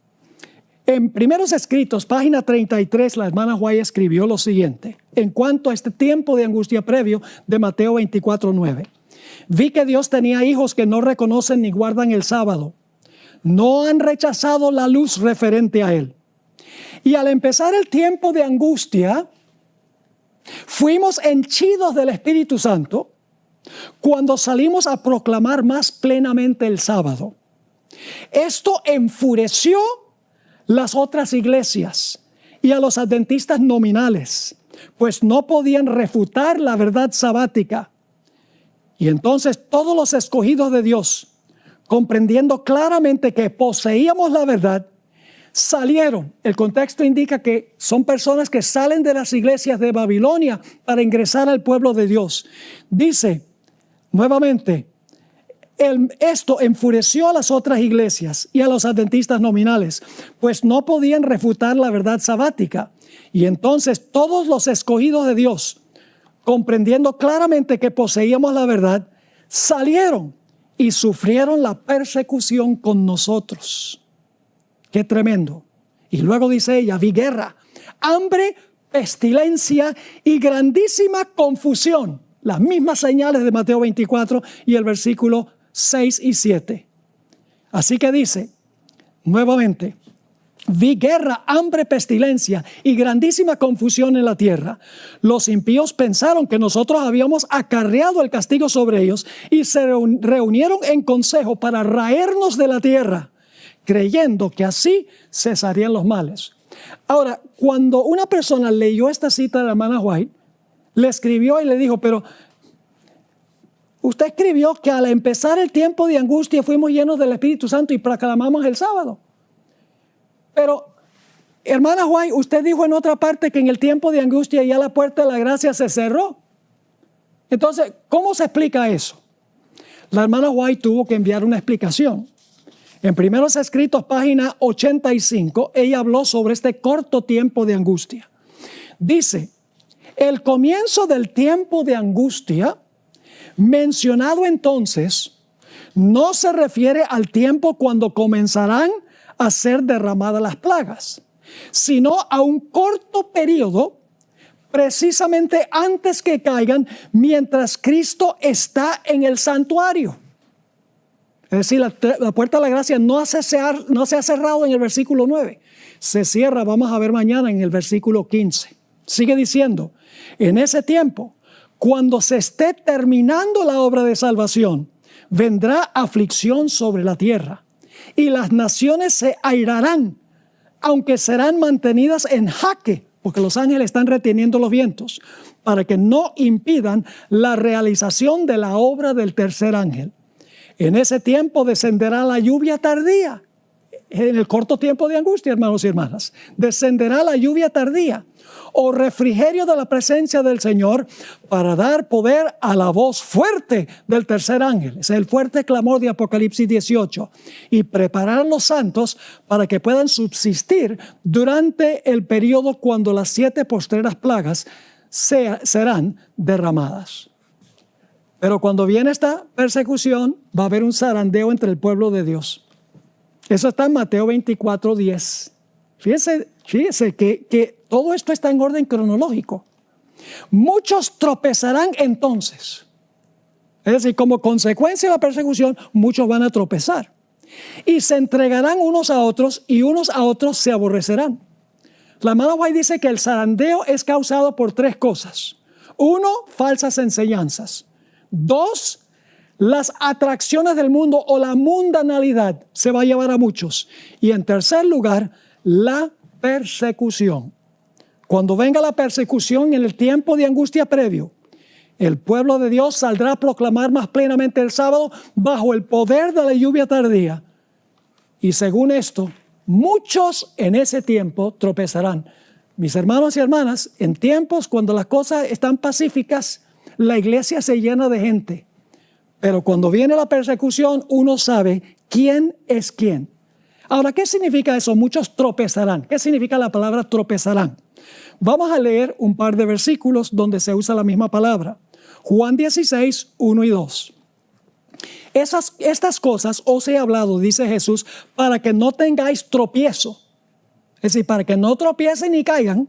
S3: En Primeros Escritos, página 33, la hermana White escribió lo siguiente, en cuanto a este tiempo de angustia previo de Mateo 24:9. Vi que Dios tenía hijos que no reconocen ni guardan el sábado. No han rechazado la luz referente a él. Y al empezar el tiempo de angustia, fuimos henchidos del Espíritu Santo cuando salimos a proclamar más plenamente el sábado. Esto enfureció las otras iglesias y a los adventistas nominales, pues no podían refutar la verdad sabática. Y entonces todos los escogidos de Dios, comprendiendo claramente que poseíamos la verdad, salieron. El contexto indica que son personas que salen de las iglesias de Babilonia para ingresar al pueblo de Dios. Dice nuevamente, esto enfureció a las otras iglesias y a los adventistas nominales, pues no podían refutar la verdad sabática. Y entonces todos los escogidos de Dios, comprendiendo claramente que poseíamos la verdad, salieron y sufrieron la persecución con nosotros. ¡Qué tremendo! Y luego dice ella, vi guerra, hambre, pestilencia y grandísima confusión. Las mismas señales de Mateo 24 y el versículo 6 y 7. Así que dice, nuevamente, vi guerra, hambre, pestilencia y grandísima confusión en la tierra. Los impíos pensaron que nosotros habíamos acarreado el castigo sobre ellos y se reunieron en consejo para raernos de la tierra, creyendo que así cesarían los males. Ahora, cuando una persona leyó esta cita de la hermana White, le escribió y le dijo, pero usted escribió que al empezar el tiempo de angustia fuimos llenos del Espíritu Santo y proclamamos el sábado. Pero, hermana White, usted dijo en otra parte que en el tiempo de angustia ya la puerta de la gracia se cerró. Entonces, ¿cómo se explica eso? La hermana White tuvo que enviar una explicación. En Primeros Escritos, página 85, ella habló sobre este corto tiempo de angustia. Dice, el comienzo del tiempo de angustia, mencionado entonces, no se refiere al tiempo cuando comenzarán a ser derramadas las plagas, sino a un corto periodo, precisamente antes que caigan, mientras Cristo está en el santuario. Es decir, la puerta de la gracia no se ha cerrado en el versículo 9. Se cierra, vamos a ver mañana en el versículo 15. Sigue diciendo, en ese tiempo, cuando se esté terminando la obra de salvación, vendrá aflicción sobre la tierra y las naciones se airarán, aunque serán mantenidas en jaque, porque los ángeles están reteniendo los vientos, para que no impidan la realización de la obra del tercer ángel. En ese tiempo descenderá la lluvia tardía. En el corto tiempo de angustia, hermanos y hermanas, descenderá la lluvia tardía o refrigerio de la presencia del Señor para dar poder a la voz fuerte del tercer ángel. Es el fuerte clamor de Apocalipsis 18. Y preparar a los santos para que puedan subsistir durante el periodo cuando las 7 postreras plagas serán derramadas. Pero cuando viene esta persecución, va a haber un zarandeo entre el pueblo de Dios. Eso está en Mateo 24:10. Fíjense que todo esto está en orden cronológico. Muchos tropezarán entonces. Es decir, como consecuencia de la persecución, muchos van a tropezar. Y se entregarán unos a otros y unos a otros se aborrecerán. La hermana White dice que el zarandeo es causado por 3 cosas. 1, falsas enseñanzas. 2, las atracciones del mundo o la mundanalidad se va a llevar a muchos. Y en tercer lugar, la persecución. Cuando venga la persecución en el tiempo de angustia previo, el pueblo de Dios saldrá a proclamar más plenamente el sábado bajo el poder de la lluvia tardía. Y según esto, muchos en ese tiempo tropezarán. Mis hermanos y hermanas, en tiempos cuando las cosas están pacíficas, la iglesia se llena de gente. Pero cuando viene la persecución, uno sabe quién es quién. Ahora, ¿qué significa eso? Muchos tropezarán. ¿Qué significa la palabra tropezarán? Vamos a leer un par de versículos donde se usa la misma palabra. Juan 16, 1 y 2. Estas cosas os he hablado, dice Jesús, para que no tengáis tropiezo. Es decir, para que no tropiecen ni caigan,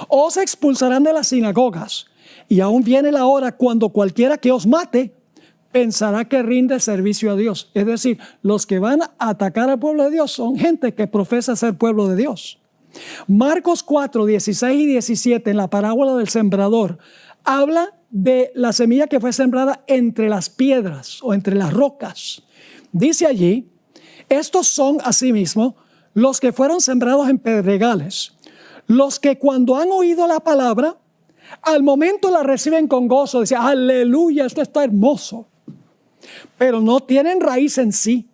S3: os expulsarán de las sinagogas. Y aún viene la hora cuando cualquiera que os mate pensará que rinde servicio a Dios. Es decir, los que van a atacar al pueblo de Dios son gente que profesa ser pueblo de Dios. Marcos 4, 16 y 17, en la parábola del sembrador, habla de la semilla que fue sembrada entre las piedras o entre las rocas. Dice allí, estos son asimismo los que fueron sembrados en pedregales, los que cuando han oído la palabra, al momento la reciben con gozo, dicen, aleluya, esto está hermoso. Pero no tienen raíz en sí,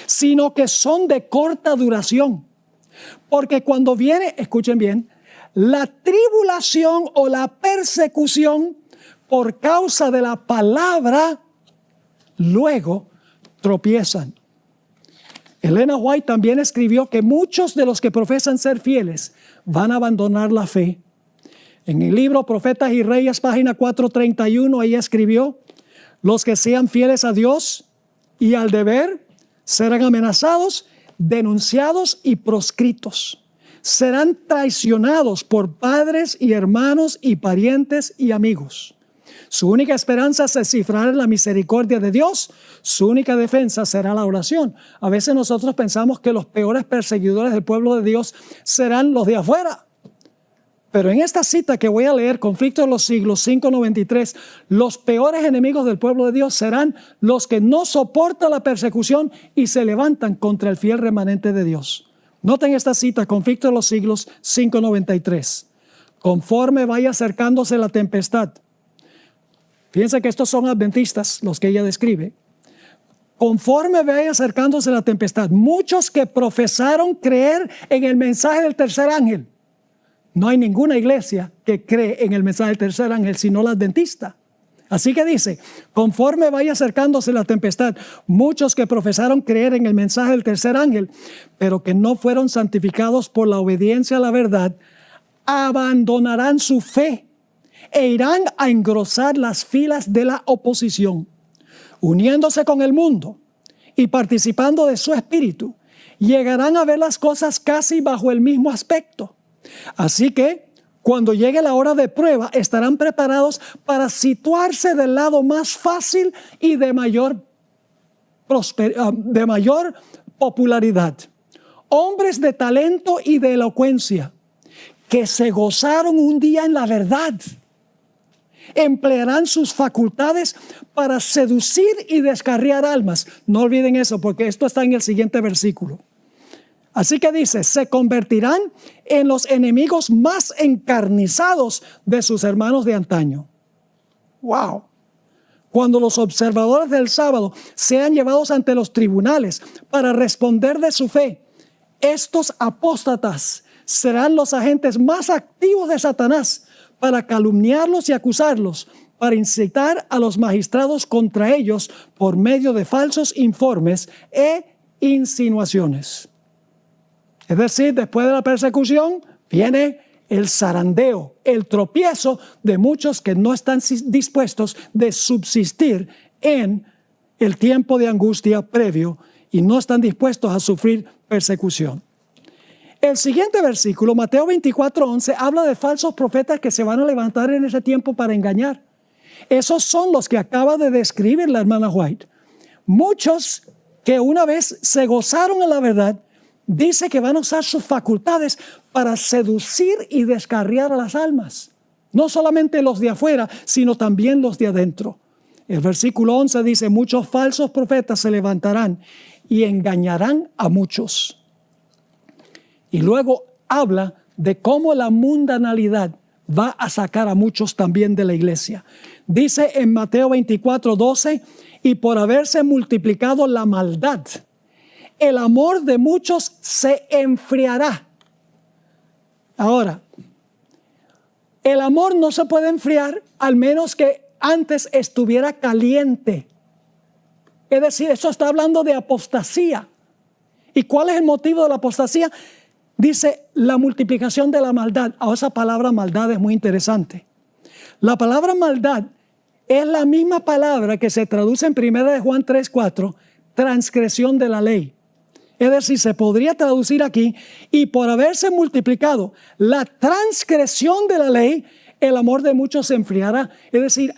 S3: sino que son de corta duración. Porque cuando viene, escuchen bien, la tribulación o la persecución por causa de la palabra, luego tropiezan. Elena White también escribió que muchos de los que profesan ser fieles van a abandonar la fe. En el libro Profetas y Reyes, página 431, ella escribió, los que sean fieles a Dios y al deber serán amenazados, denunciados y proscritos. Serán traicionados por padres y hermanos y parientes y amigos. Su única esperanza se cifrará en la misericordia de Dios. Su única defensa será la oración. A veces nosotros pensamos que los peores perseguidores del pueblo de Dios serán los de afuera. Pero en esta cita que voy a leer, Conflicto de los Siglos 5:93, los peores enemigos del pueblo de Dios serán los que no soportan la persecución y se levantan contra el fiel remanente de Dios. Noten esta cita, Conflicto de los Siglos 5:93. Conforme vaya acercándose la tempestad. Fíjense que estos son adventistas, los que ella describe. Conforme vaya acercándose la tempestad, muchos que profesaron creer en el mensaje del tercer ángel. No hay ninguna iglesia que cree en el mensaje del tercer ángel, sino la adventista. Así que dice, conforme vaya acercándose la tempestad, muchos que profesaron creer en el mensaje del tercer ángel, pero que no fueron santificados por la obediencia a la verdad, abandonarán su fe e irán a engrosar las filas de la oposición, uniéndose con el mundo y participando de su espíritu, llegarán a ver las cosas casi bajo el mismo aspecto. Así que cuando llegue la hora de prueba, estarán preparados para situarse del lado más fácil y de mayor popularidad. Hombres de talento y de elocuencia que se gozaron un día en la verdad, emplearán sus facultades para seducir y descarriar almas. No olviden eso, porque esto está en el siguiente versículo. Así que dice, se convertirán en los enemigos más encarnizados de sus hermanos de antaño. ¡Wow! Cuando los observadores del sábado sean llevados ante los tribunales para responder de su fe, estos apóstatas serán los agentes más activos de Satanás para calumniarlos y acusarlos, para incitar a los magistrados contra ellos por medio de falsos informes e insinuaciones. Es decir, después de la persecución viene el zarandeo, el tropiezo de muchos que no están dispuestos de subsistir en el tiempo de angustia previo y no están dispuestos a sufrir persecución. El siguiente versículo, Mateo 24:11, habla de falsos profetas que se van a levantar en ese tiempo para engañar. Esos son los que acaba de describir la hermana White. Muchos que una vez se gozaron en la verdad, dice que van a usar sus facultades para seducir y descarriar a las almas. No solamente los de afuera, sino también los de adentro. El versículo 11 dice, muchos falsos profetas se levantarán y engañarán a muchos. Y luego habla de cómo la mundanalidad va a sacar a muchos también de la iglesia. Dice en Mateo 24:12, y por haberse multiplicado la maldad, el amor de muchos se enfriará. Ahora, el amor no se puede enfriar al menos que antes estuviera caliente. Es decir, eso está hablando de apostasía. ¿Y cuál es el motivo de la apostasía? Dice la multiplicación de la maldad. Ahora esa palabra maldad es muy interesante. La palabra maldad es la misma palabra que se traduce en 1 Juan 3:4, transgresión de la ley. Es decir, se podría traducir aquí, y por haberse multiplicado la transgresión de la ley, el amor de muchos se enfriará. Es decir,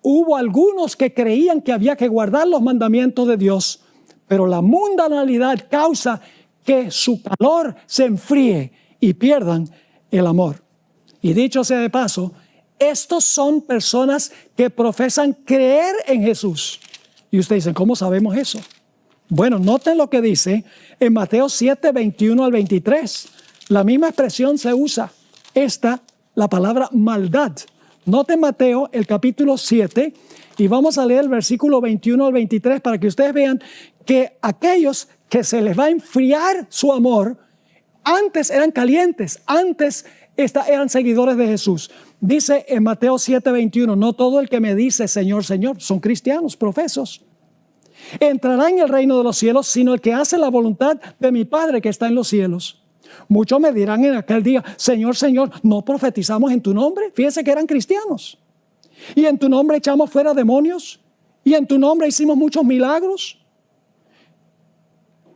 S3: hubo algunos que creían que había que guardar los mandamientos de Dios, pero la mundanalidad causa que su calor se enfríe y pierdan el amor. Y dicho sea de paso, estos son personas que profesan creer en Jesús. Y ustedes dicen, ¿cómo sabemos eso? Bueno, noten lo que dice en Mateo 7, 21 al 23. La misma expresión se usa. La palabra maldad. Noten Mateo, el capítulo 7, y vamos a leer el versículo 21 al 23 para que ustedes vean que aquellos que se les va a enfriar su amor, antes eran calientes, antes eran seguidores de Jesús. Dice en Mateo 7, 21, no todo el que me dice Señor, Señor, son cristianos, profesos, entrará en el reino de los cielos, sino el que hace la voluntad de mi Padre que está en los cielos. Muchos me dirán en aquel día, Señor, Señor, ¿no profetizamos en tu nombre? Fíjense que eran cristianos. Y en tu nombre echamos fuera demonios. Y en tu nombre hicimos muchos milagros.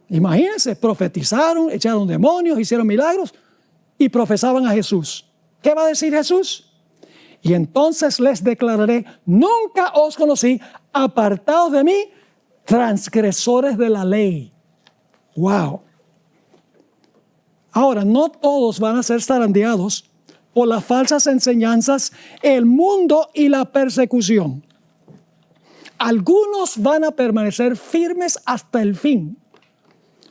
S3: Imagínense, profetizaron, echaron demonios, hicieron milagros y profesaban a Jesús. ¿Qué va a decir Jesús? Y entonces les declararé, nunca os conocí, apartados de mí, transgresores de la ley. Wow. Ahora, no todos van a ser zarandeados por las falsas enseñanzas, el mundo y la persecución. Algunos van a permanecer firmes hasta el fin.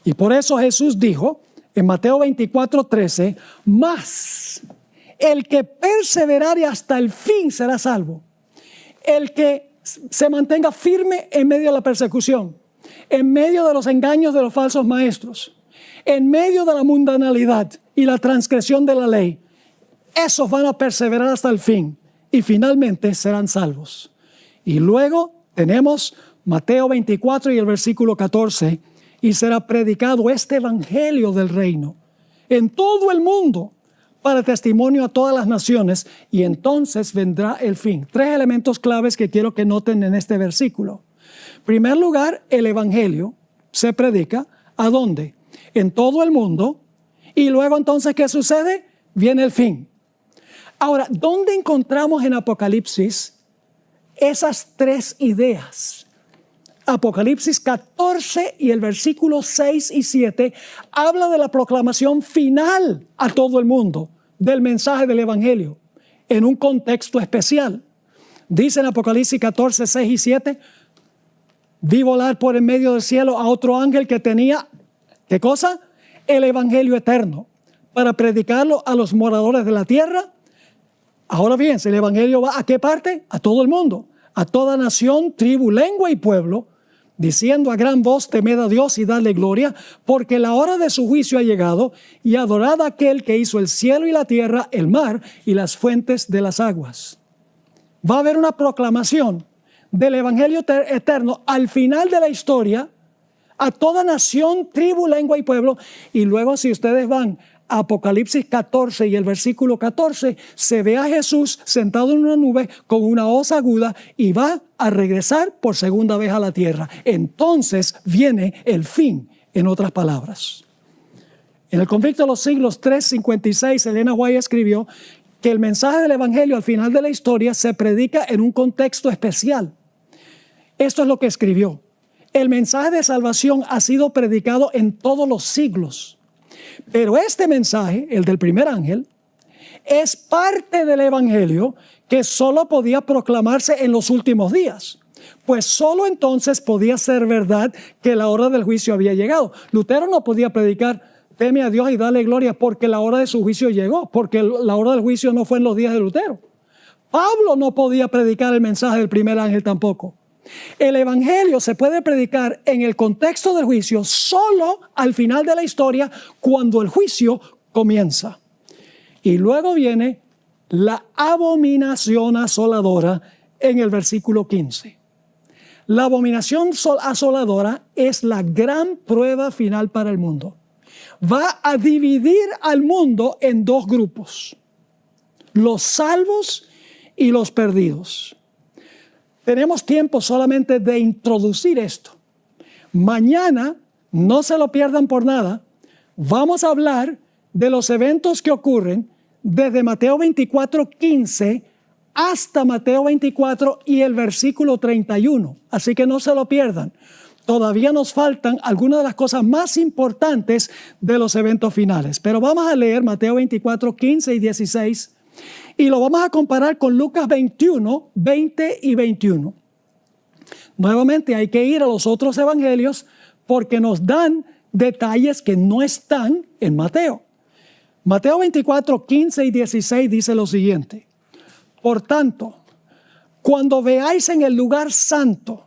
S3: Y por eso Jesús dijo en Mateo 24:13, mas el que perseverare hasta el fin será salvo. El que se mantenga firme en medio de la persecución, en medio de los engaños de los falsos maestros, en medio de la mundanalidad y la transgresión de la ley, esos van a perseverar hasta el fin y finalmente serán salvos. Y luego tenemos Mateo 24 y el versículo 14, y será predicado este evangelio del reino en todo el mundo para testimonio a todas las naciones, y entonces vendrá el fin. 3 elementos claves que quiero que noten en este versículo. En primer lugar, el evangelio se predica ¿a dónde? En todo el mundo. Y luego entonces, ¿qué sucede? Viene el fin. Ahora, ¿dónde encontramos en Apocalipsis esas 3 ideas? Apocalipsis 14 y el versículo 6 y 7 habla de la proclamación final a todo el mundo del mensaje del evangelio en un contexto especial. Dice en Apocalipsis 14, 6 y 7, vi volar por en medio del cielo a otro ángel que tenía, ¿qué cosa? El evangelio eterno, para predicarlo a los moradores de la tierra. Ahora bien, el evangelio va ¿a qué parte? A todo el mundo, a toda nación, tribu, lengua y pueblo, diciendo a gran voz, temed a Dios y dadle gloria, porque la hora de su juicio ha llegado, y adorad a aquel que hizo el cielo y la tierra, el mar y las fuentes de las aguas. Va a haber una proclamación del evangelio eterno al final de la historia, a toda nación, tribu, lengua y pueblo. Y luego, si ustedes van a Apocalipsis 14 y el versículo 14, se ve a Jesús sentado en una nube con una hoz aguda y va a regresar por segunda vez a la tierra. Entonces viene el fin, en otras palabras. En el conflicto de los siglos 3:56, Elena White escribió que el mensaje del evangelio al final de la historia se predica en un contexto especial. Esto es lo que escribió. El mensaje de salvación ha sido predicado en todos los siglos. Pero este mensaje, el del primer ángel, es parte del evangelio que solo podía proclamarse en los últimos días. Pues solo entonces podía ser verdad que la hora del juicio había llegado. Lutero no podía predicar, teme a Dios y dale gloria, porque la hora de su juicio llegó, porque la hora del juicio no fue en los días de Lutero. Pablo no podía predicar el mensaje del primer ángel tampoco. El evangelio se puede predicar en el contexto del juicio solo al final de la historia, cuando el juicio comienza. Y luego viene la abominación asoladora, en el versículo 15. La abominación asoladora es la gran prueba final para el mundo. Va a dividir al mundo en dos grupos: los salvos y los perdidos. Tenemos tiempo solamente de introducir esto. Mañana, no se lo pierdan por nada, vamos a hablar de los eventos que ocurren desde Mateo 24:15 hasta Mateo 24 y el versículo 31. Así que no se lo pierdan. Todavía nos faltan algunas de las cosas más importantes de los eventos finales. Pero vamos a leer Mateo 24:15 y 16 y lo vamos a comparar con Lucas 21, 20 y 21. Nuevamente hay que ir a los otros evangelios porque nos dan detalles que no están en Mateo. Mateo 24, 15 y 16 dice lo siguiente: por tanto, cuando veáis en el lugar santo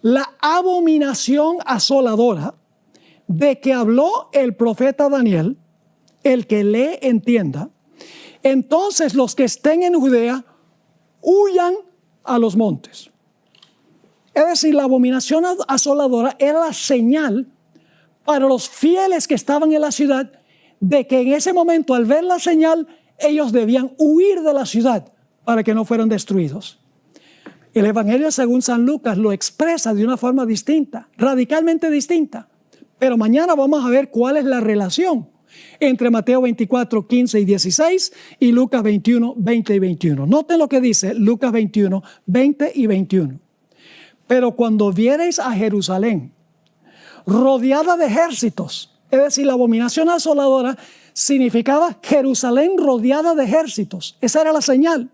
S3: la abominación asoladora de que habló el profeta Daniel, el que lee entienda, entonces los que estén en Judea huyan a los montes. Es decir, la abominación asoladora era la señal para los fieles que estaban en la ciudad de que en ese momento, al ver la señal, ellos debían huir de la ciudad para que no fueran destruidos. El Evangelio según San Lucas lo expresa de una forma distinta, radicalmente distinta. Pero mañana vamos a ver cuál es la relación entre Mateo 24, 15 y 16 y Lucas 21, 20 y 21. Noten lo que dice Lucas 21, 20 y 21. Pero cuando viereis a Jerusalén rodeada de ejércitos, es decir, la abominación asoladora significaba Jerusalén rodeada de ejércitos. Esa era la señal.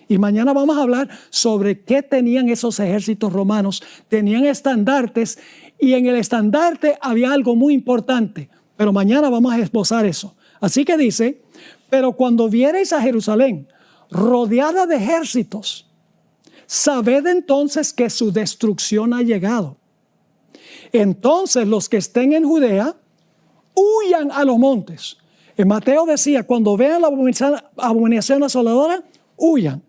S3: Y mañana vamos a hablar sobre qué tenían esos ejércitos romanos. Tenían estandartes y en el estandarte había algo muy importante. Pero mañana vamos a esbozar eso. Así que dice, pero cuando viereis a Jerusalén rodeada de ejércitos, sabed entonces que su destrucción ha llegado. Entonces los que estén en Judea huyan a los montes. En Mateo decía, cuando vean la abominación asoladora, huyan.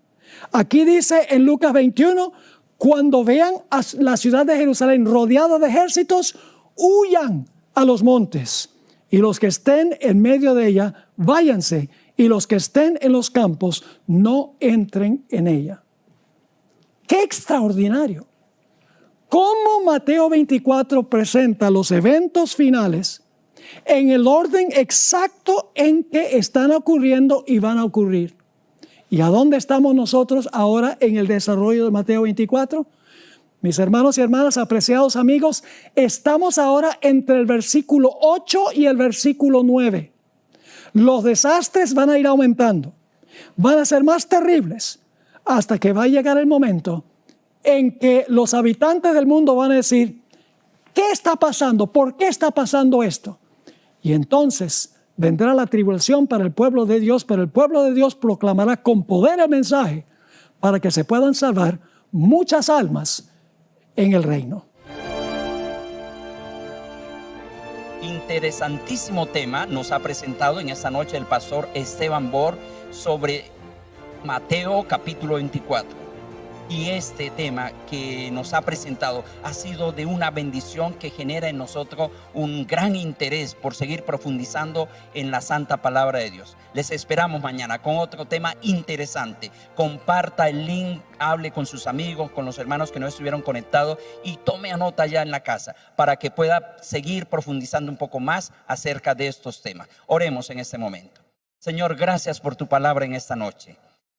S3: Aquí dice en Lucas 21, cuando vean a la ciudad de Jerusalén rodeada de ejércitos, huyan a los montes. Y los que estén en medio de ella, váyanse. Y los que estén en los campos, no entren en ella. ¡Qué extraordinario! ¿Cómo Mateo 24 presenta los eventos finales en el orden exacto en que están ocurriendo y van a ocurrir? ¿Y a dónde estamos nosotros ahora en el desarrollo de Mateo 24? Mis hermanos y hermanas, apreciados amigos, estamos ahora entre el versículo 8 y el versículo 9. Los desastres van a ir aumentando, van a ser más terribles, hasta que va a llegar el momento en que los habitantes del mundo van a decir, ¿qué está pasando? ¿Por qué está pasando esto? Y entonces vendrá la tribulación para el pueblo de Dios, pero el pueblo de Dios proclamará con poder el mensaje para que se puedan salvar muchas almas en el reino.
S2: Interesantísimo tema nos ha presentado en esta noche el pastor Esteban Bor sobre Mateo capítulo 24. Y este tema que nos ha presentado ha sido de una bendición que genera en nosotros un gran interés por seguir profundizando en la santa palabra de Dios. Les esperamos mañana con otro tema interesante. Comparta el link, hable con sus amigos, con los hermanos que no estuvieron conectados y tome nota ya en la casa para que pueda seguir profundizando un poco más acerca de estos temas. Oremos en este momento. Señor, gracias por tu palabra en esta noche.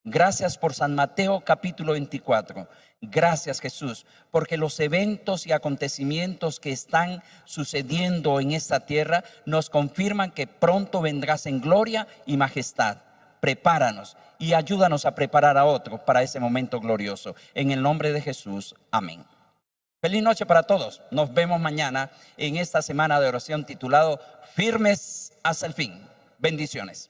S2: Gracias por San Mateo capítulo 24. Gracias Jesús, porque los eventos y acontecimientos que están sucediendo en esta tierra nos confirman que pronto vendrás en gloria y majestad. Prepáranos y ayúdanos a preparar a otros para ese momento glorioso. En el nombre de Jesús, amén. Feliz noche para todos. Nos vemos mañana en esta semana de oración titulado Firmes hasta el fin. Bendiciones.